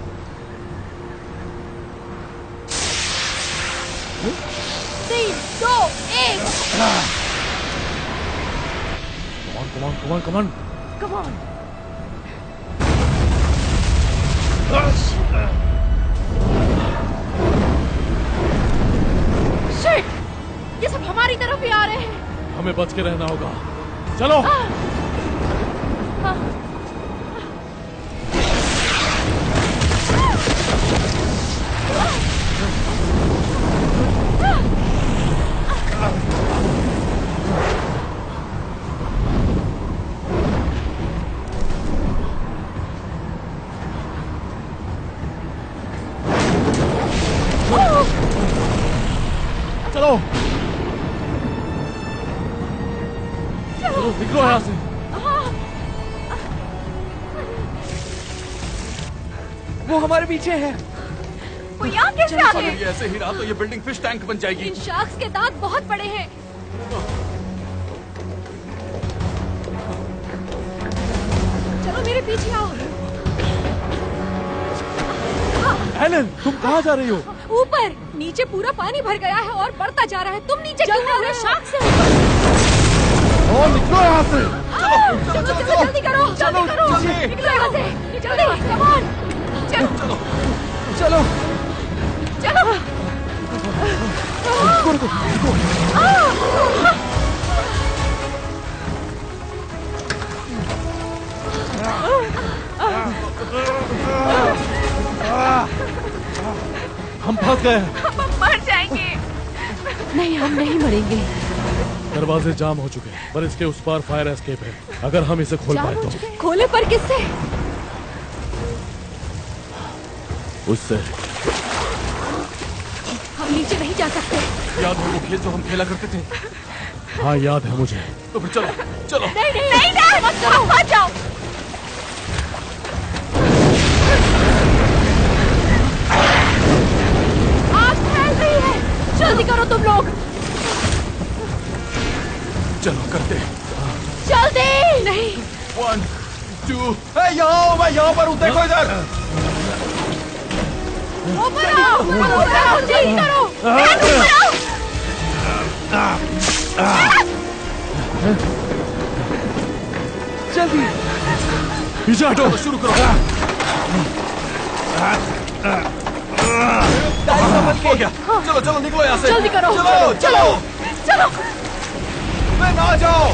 [SPEAKER 13] 3, 2, 1। Come on. Shit! ये सब हमारी तरफ ही आ रहे हैं।
[SPEAKER 1] हमें बच के रहना होगा। चलो। चलो निकलो यहाँ से।
[SPEAKER 11] वो हमारे पीछे है।
[SPEAKER 3] वो यहाँ कैसे आ
[SPEAKER 10] अगर
[SPEAKER 3] गए?
[SPEAKER 10] ये ऐसे ही रहा तो ये बिल्डिंग फिश टैंक बन जाएगी।
[SPEAKER 2] इन शार्क्स के दांत बहुत बड़े हैं। चलो मेरे पीछे आओ।
[SPEAKER 1] हेलन, तुम कहाँ जा रही हो?
[SPEAKER 2] ऊपर। नीचे पूरा पानी भर गया है और बढ़ता जा रहा है। तुम नीचे क्यों आ रहे हो? शार्क से ऊपर।
[SPEAKER 1] और निकलो यहाँ से।
[SPEAKER 2] चलो जल्दी करो। जल्दी करो। निकलो यहाँ से। जल्दी। Come on. चलो।
[SPEAKER 11] चलो।
[SPEAKER 2] चलो।
[SPEAKER 1] हम फंस गए हैं।
[SPEAKER 3] हम मर जाएंगे।
[SPEAKER 13] नहीं, हम नहीं मरेंगे।
[SPEAKER 1] दरवाजे जाम हो चुके हैं, पर इसके उस पार फायर एस्केप है। अगर हम इसे खोल पाए तो।
[SPEAKER 2] खोले पर किससे?
[SPEAKER 1] उससे।
[SPEAKER 2] हम नीचे नहीं जा सकते।
[SPEAKER 10] याद है वो खेल जो हम खेला करते थे?
[SPEAKER 1] हाँ याद है मुझे।
[SPEAKER 10] तो फिर चलो चलो।
[SPEAKER 3] नहीं डैड, मत करो। आ जाओ।
[SPEAKER 2] आग फैल रही है। जल्दी करो तुम लोग।
[SPEAKER 10] चलो करते।
[SPEAKER 2] जल्दी। नहीं।
[SPEAKER 10] 1 2।
[SPEAKER 5] मैं यहाँ पर हूँ, देखो इधर।
[SPEAKER 2] ऊपर आओ। ऊपर आओ। जल्दी करो। ऊपर आओ।
[SPEAKER 11] जल्दी।
[SPEAKER 1] पीछे हटो।
[SPEAKER 10] शुरू करो।
[SPEAKER 5] हो गया। चलो चलो निकलो यहाँ से।
[SPEAKER 2] जल्दी करो।
[SPEAKER 5] चलो चलो
[SPEAKER 2] चलो।
[SPEAKER 5] मैं ना जाओ।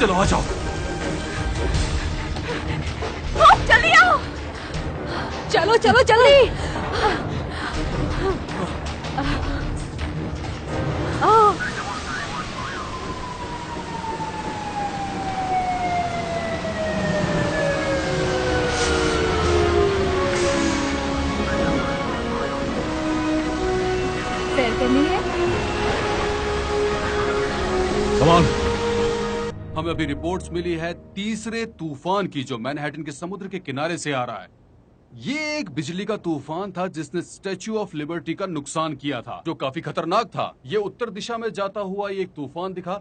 [SPEAKER 10] चलो आ जाओ।
[SPEAKER 3] जल्दी आओ।
[SPEAKER 2] चलो चलो जल्दी। सैर करनी है।
[SPEAKER 1] Come on.
[SPEAKER 10] हमें अभी रिपोर्ट्स मिली है तीसरे तूफान की, जो मैनहट्टन के समुद्र के किनारे से आ रहा है। ये एक बिजली का तूफान था जिसने स्टैच्यू ऑफ लिबर्टी का नुकसान किया था, जो काफी खतरनाक था। ये उत्तर दिशा में जाता हुआ ये एक तूफान दिखा,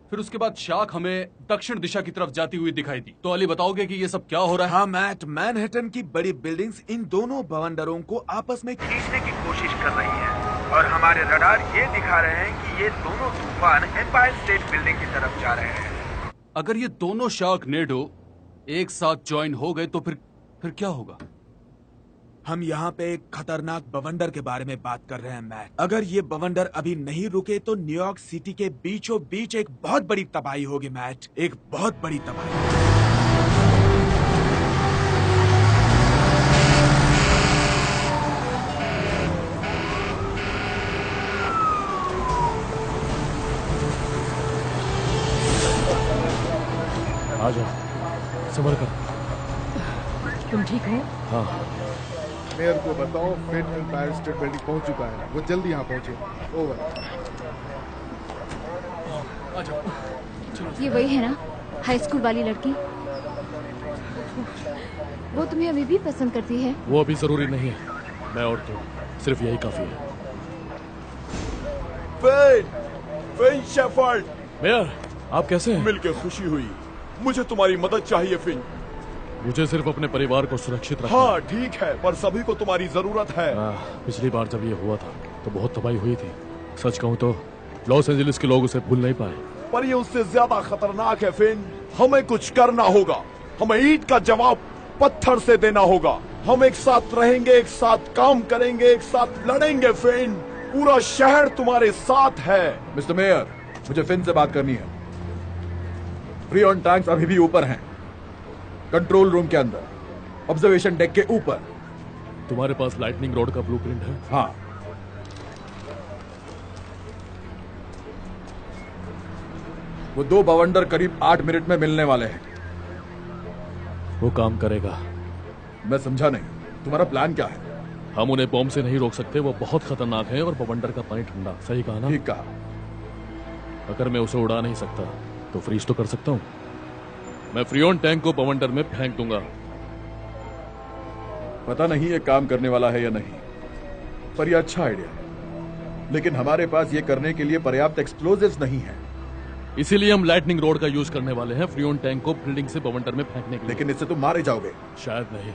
[SPEAKER 10] फिर उसके बाद शाख हमें दक्षिण दिशा की तरफ जाती हुई दिखाई दी। तो अली बताओगे कि ये सब क्या हो रहा है?
[SPEAKER 5] हाँ मैट, मैनहट्टन की बड़ी बिल्डिंग्स इन दोनों बवंडरों को आपस में
[SPEAKER 14] खींचने की कोशिश कर रही है और हमारे रडार ये दिखा रहे हैं कि ये दोनों तूफान एम्पायर स्टेट बिल्डिंग की तरफ जा रहे हैं।
[SPEAKER 10] अगर ये दोनों शार्कनेडो एक साथ ज्वाइन हो गए तो फिर क्या होगा?
[SPEAKER 5] हम यहाँ पे एक खतरनाक बवंडर के बारे में बात कर रहे हैं मैट। अगर ये बवंडर अभी नहीं रुके तो न्यूयॉर्क सिटी के बीचों बीच एक बहुत बड़ी तबाही होगी मैट, एक बहुत बड़ी तबाही।
[SPEAKER 1] आ जाओ, सबर कर।
[SPEAKER 13] तुम ठीक हो?
[SPEAKER 1] हाँ।
[SPEAKER 18] मेयर को बताओ फिन एम्पायर स्टेट बिल्डिंग पहुंच चुका है, वो जल्दी यहाँ पहुंचे। ओवर।
[SPEAKER 4] ये वही है ना, हाई स्कूल वाली लड़की? वो तुम्हें अभी भी पसंद करती है?
[SPEAKER 1] वो अभी जरूरी नहीं है, मैं और तुम, सिर्फ यही काफी है।
[SPEAKER 16] Fin shepherd.
[SPEAKER 1] मेयर, आप कैसे हैं?
[SPEAKER 16] मिलकर खुशी हुई। मुझे तुम्हारी मदद चाहिए फिन।
[SPEAKER 1] मुझे सिर्फ अपने परिवार को सुरक्षित रखना।
[SPEAKER 16] हाँ ठीक है, पर सभी को तुम्हारी जरूरत है।
[SPEAKER 1] पिछली बार जब ये हुआ था तो बहुत तबाही हुई थी। सच कहूँ तो लॉस एंजलिस के लोग उसे भूल नहीं पाए।
[SPEAKER 16] पर ये उससे ज्यादा खतरनाक है फिन। हमें कुछ करना होगा। हमें ईंट का जवाब पत्थर से देना होगा। हम एक साथ रहेंगे, एक साथ काम करेंगे, एक साथ लड़ेंगे फिन। पूरा शहर तुम्हारे साथ है।
[SPEAKER 8] मिस्टर मेयर, मुझे फिन से बात करनी है। फ्रीऑन टैंक्स अभी भी ऊपर हैं, कंट्रोल रूम के अंदर, ऑब्जर्वेशन डेक के ऊपर।
[SPEAKER 1] तुम्हारे पास लाइटनिंग रॉड का ब्लूप्रिंट है?
[SPEAKER 8] हाँ। वो दो बवंडर करीब 8 मिनट में मिलने वाले हैं।
[SPEAKER 1] वो काम करेगा।
[SPEAKER 8] मैं समझा नहीं, तुम्हारा प्लान क्या है?
[SPEAKER 1] हम उन्हें बॉम्ब से नहीं रोक सकते, वो बहुत खतरनाक है और बवंडर का पानी ठंडा। सही कहा ना?
[SPEAKER 8] ठीक कहा।
[SPEAKER 1] अगर मैं उसे उड़ा नहीं सकता तो फ्रीज तो कर सकता हूँ। मैं फ्रियोन टैंक को बवंडर में फेंक दूंगा।
[SPEAKER 8] पता नहीं ये काम करने वाला है या नहीं, पर यह अच्छा आइडिया है। लेकिन हमारे पास ये करने के लिए पर्याप्त एक्सप्लोजिव्स नहीं है।
[SPEAKER 1] इसीलिए हम लाइटनिंग रोड का यूज करने वाले हैं फ्रियोन टैंक को बिल्डिंग से बवंडर में फेंकने के लिए।
[SPEAKER 8] लेकिन इससे तुम मारे जाओगे।
[SPEAKER 1] शायद नहीं,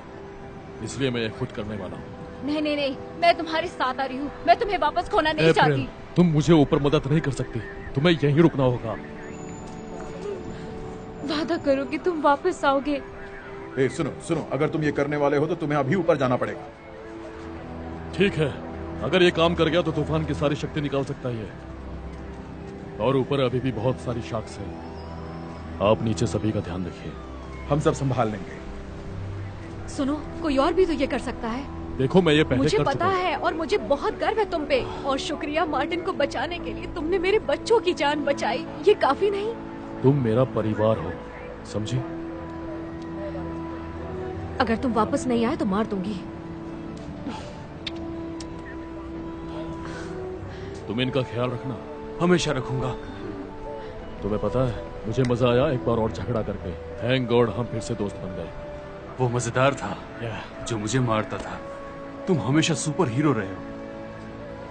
[SPEAKER 1] इसलिए मैं ये खुद करने वाला हूँ।
[SPEAKER 4] नहीं नहीं नहीं, मैं तुम्हारे साथ आ रही हूँ। मैं तुम्हें वापस खोना नहीं चाहती।
[SPEAKER 1] तुम मुझे ऊपर मदद नहीं कर सकती, तुम्हें यहीं रुकना होगा।
[SPEAKER 4] वादा करो कि तुम वापस आओगे।
[SPEAKER 8] ए, सुनो सुनो, अगर तुम ये करने वाले हो तो तुम्हें अभी ऊपर जाना पड़ेगा।
[SPEAKER 1] ठीक है, अगर ये काम कर गया तो तूफान की सारी शक्ति निकाल सकता है ये। और ऊपर अभी भी बहुत सारी शार्क्स हैं। आप नीचे सभी का ध्यान रखिए।
[SPEAKER 8] हम सब संभाल लेंगे।
[SPEAKER 13] सुनो, कोई और भी तो ये कर सकता है।
[SPEAKER 1] देखो, मैं ये पहले
[SPEAKER 13] मुझे
[SPEAKER 1] कर
[SPEAKER 13] पता
[SPEAKER 1] चुका हूं।
[SPEAKER 13] है और मुझे बहुत गर्व है तुम पे। और शुक्रिया मार्टिन को बचाने के लिए, तुमने मेरे बच्चों की जान बचाई। ये काफी नहीं?
[SPEAKER 1] तुम मेरा परिवार हो, समझी?
[SPEAKER 13] अगर तुम वापस नहीं आए तो मार दूंगी।
[SPEAKER 1] तुम इनका ख्याल रखना।
[SPEAKER 10] हमेशा रखूंगा।
[SPEAKER 1] तुम्हें पता है, मुझे मजा आया एक बार और झगड़ा करके। थैंक गॉड हम फिर से दोस्त बन गए।
[SPEAKER 10] वो मजेदार था जो मुझे मारता था। तुम हमेशा सुपर हीरो रहे हो।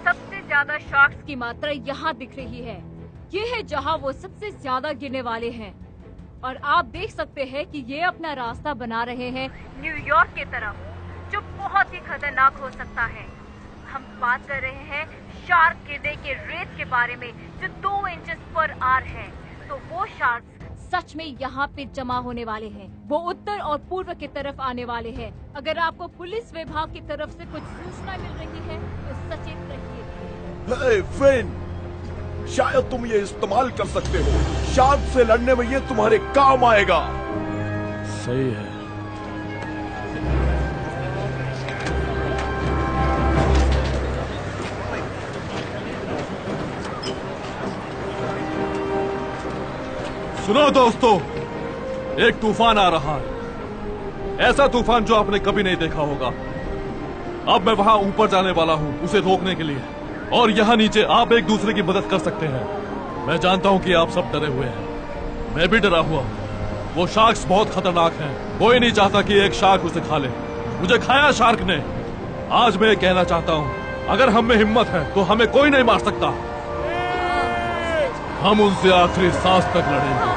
[SPEAKER 3] सबसे ज्यादा शार्क्स
[SPEAKER 2] की मात्रा यहाँ दिख रही है। ये है जहाँ वो सबसे ज्यादा गिरने वाले हैं। और आप देख सकते हैं कि ये अपना रास्ता बना रहे हैं
[SPEAKER 3] न्यूयॉर्क की तरफ, जो बहुत ही खतरनाक हो सकता है। हम बात कर रहे हैं शार्क गिरने के रेट के बारे में, जो 2 इंचेस पर आवर है। तो वो शार्क
[SPEAKER 2] सच में यहाँ पे जमा होने वाले हैं। वो उत्तर और पूर्व की तरफ आने वाले हैं। अगर आपको पुलिस विभाग की तरफ से कुछ सूचना मिल रही है तो सचेत रहिए।
[SPEAKER 16] हे फिन, शायद तुम ये इस्तेमाल कर सकते हो। शार्क से लड़ने में ये तुम्हारे काम आएगा।
[SPEAKER 1] सही है। सुनो दोस्तों, एक तूफान आ रहा है। ऐसा तूफान जो आपने कभी नहीं देखा होगा। अब मैं वहां ऊपर जाने वाला हूं उसे रोकने के लिए। और यहाँ नीचे आप एक दूसरे की मदद कर सकते हैं। मैं जानता हूं कि आप सब डरे हुए हैं। मैं भी डरा हुआ हूं। वो शार्क्स बहुत खतरनाक हैं। कोई नहीं चाहता कि एक शार्क उसे खा ले। मुझे खाया शार्क ने। आज मैं कहना चाहता हूं, अगर हम में हिम्मत है तो हमें कोई नहीं मार सकता। हम उनसे आखिरी सांस तक लड़ेंगे।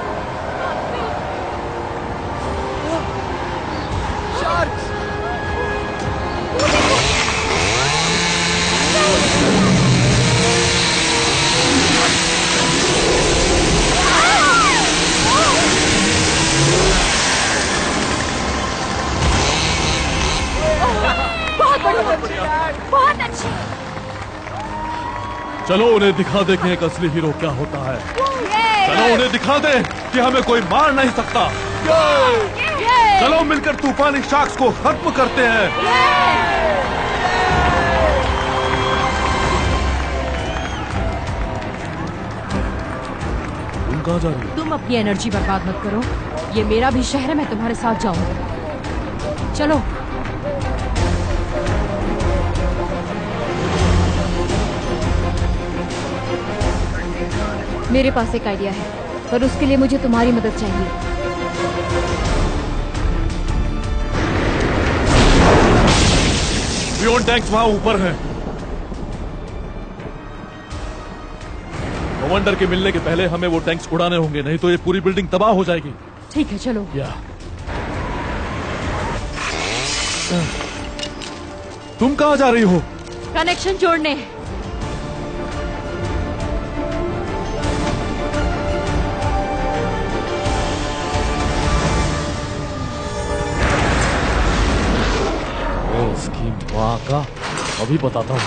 [SPEAKER 2] बहुत अच्छी।
[SPEAKER 1] चलो उन्हें दिखा दे कि एक असली हीरो क्या होता है। चलो उन्हें दिखा दे कि हमें कोई मार नहीं सकता। चलो मिलकर तूफानी शार्क्स को खत्म करते हैं। तुम कहाँ जा रही हो?
[SPEAKER 13] तुम अपनी एनर्जी बर्बाद मत करो। ये मेरा भी शहर है, मैं तुम्हारे साथ जाऊंगा। चलो।
[SPEAKER 2] मेरे पास एक आइडिया है, पर उसके लिए मुझे तुम्हारी मदद चाहिए।
[SPEAKER 1] फ्रियोन टैंक्स वहां ऊपर हैं। कमांडर के मिलने के पहले हमें वो टैंक्स उड़ाने होंगे, नहीं तो ये पूरी बिल्डिंग तबाह हो जाएगी।
[SPEAKER 13] ठीक है, चलो।
[SPEAKER 1] तुम कहाँ जा रही हो?
[SPEAKER 13] कनेक्शन जोड़ने।
[SPEAKER 1] इसकी माँ का अभी बताता हूँ।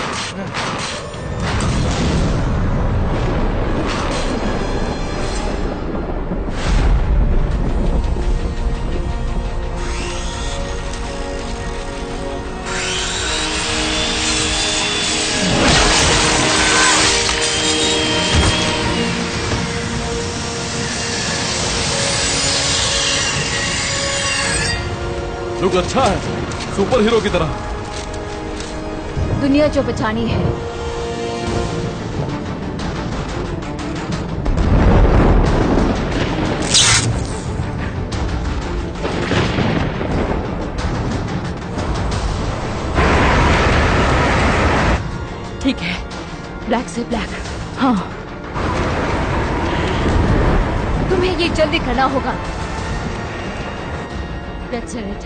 [SPEAKER 1] लुक अच्छा है, सुपर हीरो की तरह।
[SPEAKER 2] दुनिया जो बचानी है।
[SPEAKER 4] ब्लैक से ब्लैक। हाँ, तुम्हें ये जल्दी करना होगा। That's it.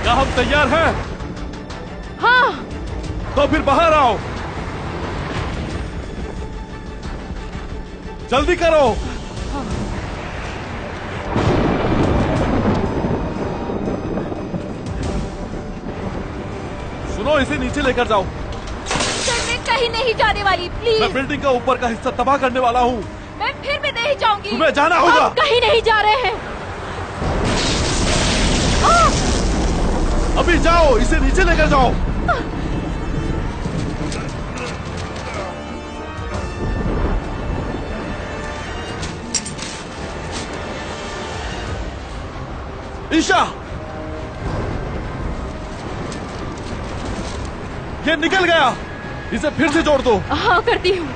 [SPEAKER 1] क्या हम तैयार हैं?
[SPEAKER 4] हाँ।
[SPEAKER 1] तो फिर बाहर आओ, जल्दी करो। सुनो, इसे नीचे लेकर जाओ।
[SPEAKER 4] सर, मैं कहीं नहीं जाने वाली, प्लीज।
[SPEAKER 1] मैं बिल्डिंग का ऊपर का हिस्सा तबाह करने वाला हूँ।
[SPEAKER 4] मैं फिर भी नहीं जाऊंगी।
[SPEAKER 1] तुम्हें जाना होगा।
[SPEAKER 4] हम कहीं नहीं जा रहे हैं।
[SPEAKER 1] अभी जाओ, इसे नीचे लेकर जाओ। ईशा, ये निकल गया, इसे फिर से जोड़ दो।
[SPEAKER 4] हाँ, करती हूँ।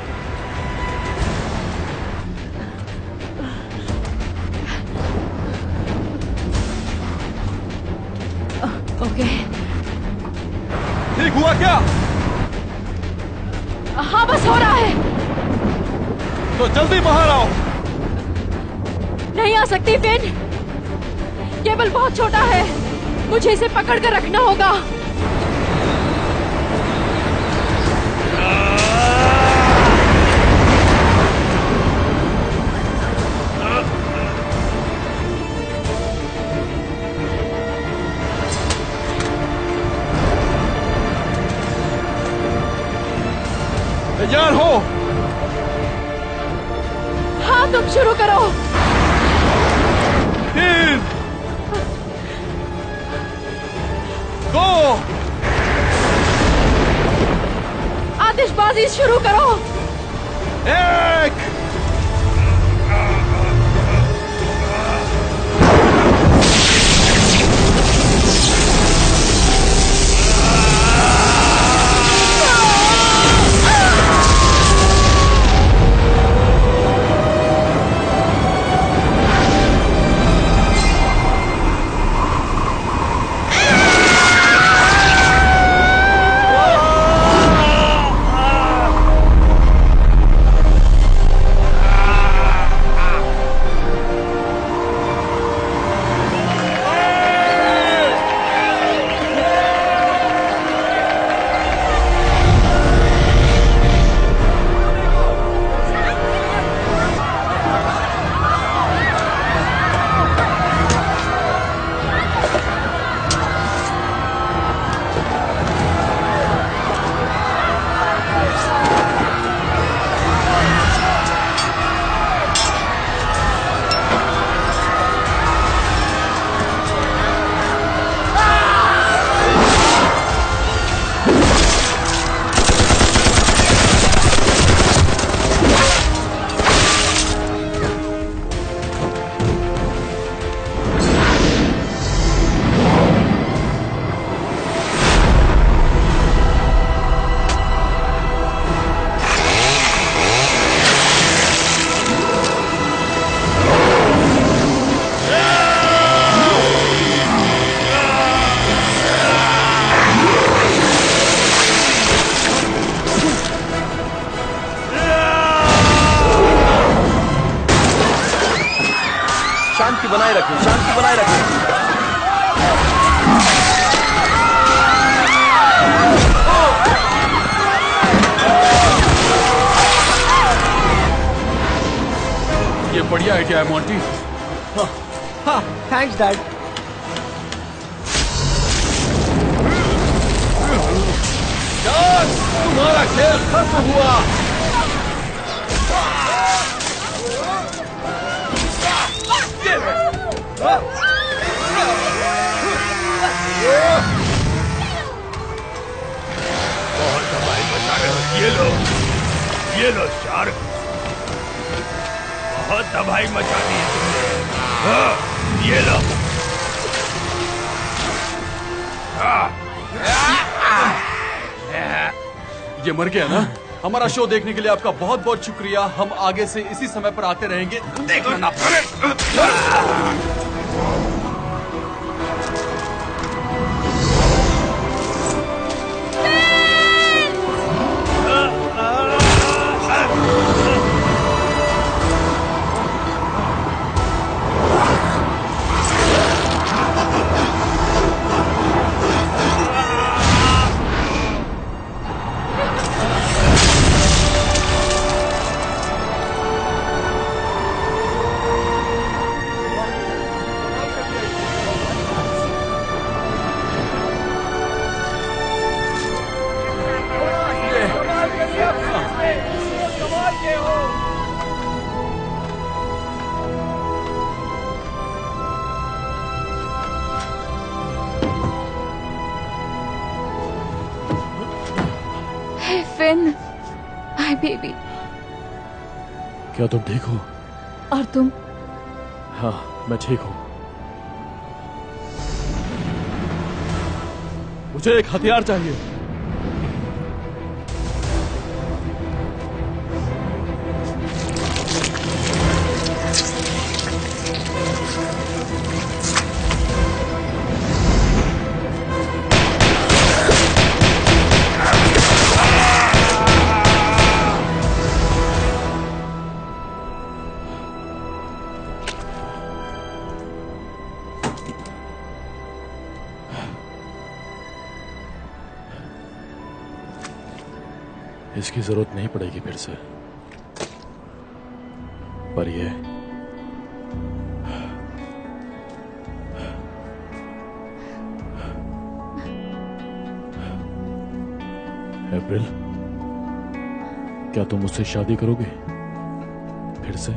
[SPEAKER 4] ओके,
[SPEAKER 1] ठीक हुआ क्या?
[SPEAKER 4] हाँ, बस हो रहा है।
[SPEAKER 1] तो जल्दी बाहर आओ।
[SPEAKER 4] नहीं आ सकती फिन, केबल बहुत छोटा है, मुझे इसे पकड़ कर रखना होगा।
[SPEAKER 1] तैयार हो?
[SPEAKER 4] हाँ, तुम शुरू करो।
[SPEAKER 1] 3, 2,
[SPEAKER 4] आतिशबाजी शुरू करो।
[SPEAKER 1] 1।
[SPEAKER 15] शांति बनाए रखें, शांति बनाए रखें।
[SPEAKER 10] ये बढ़िया आइडिया है मोंटी।
[SPEAKER 11] हाँ, थैंक्स डैड।
[SPEAKER 1] तुम्हारा खेल खत्म हुआ।
[SPEAKER 16] बहुत दबाई बचा रहे हो। ये लो शार्क, बहुत तबाही मचा दी है तुमने। हाँ, ये लो।
[SPEAKER 10] ये मर गया ना? हमारा शो देखने के लिए आपका बहुत बहुत शुक्रिया। हम आगे से इसी समय पर आते रहेंगे, देख लेना।
[SPEAKER 16] पहुंचे हो।
[SPEAKER 4] Hey Finn, my baby.
[SPEAKER 1] क्या तुम ठीक हो?
[SPEAKER 4] और तुम?
[SPEAKER 1] हाँ, मैं ठीक हूँ। मुझे एक हथियार चाहिए। इसकी जरूरत नहीं पड़ेगी फिर से, पर ये अप्रैल, क्या तुम मुझसे शादी करोगे फिर से?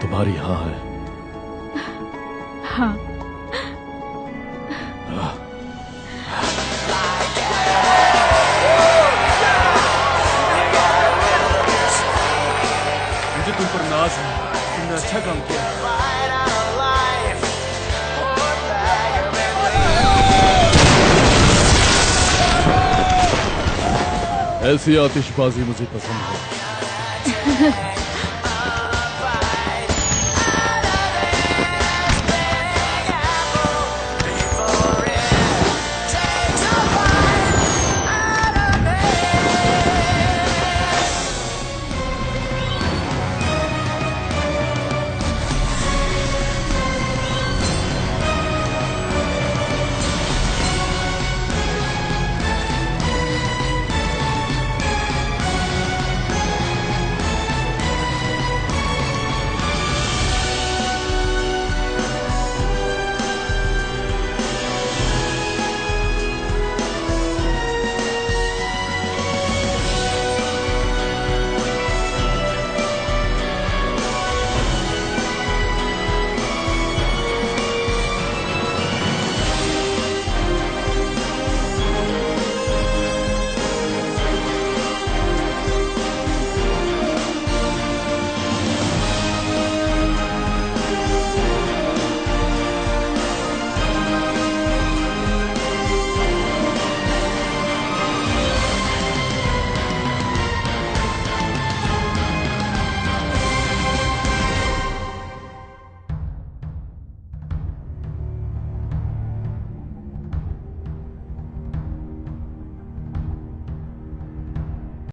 [SPEAKER 1] तुम्हारी हाँ है?
[SPEAKER 4] हाँ।
[SPEAKER 10] मुझे तुम पर नाज है, तुमने अच्छा काम किया।
[SPEAKER 1] ऐसी आतिशबाजी मुझे पसंद है।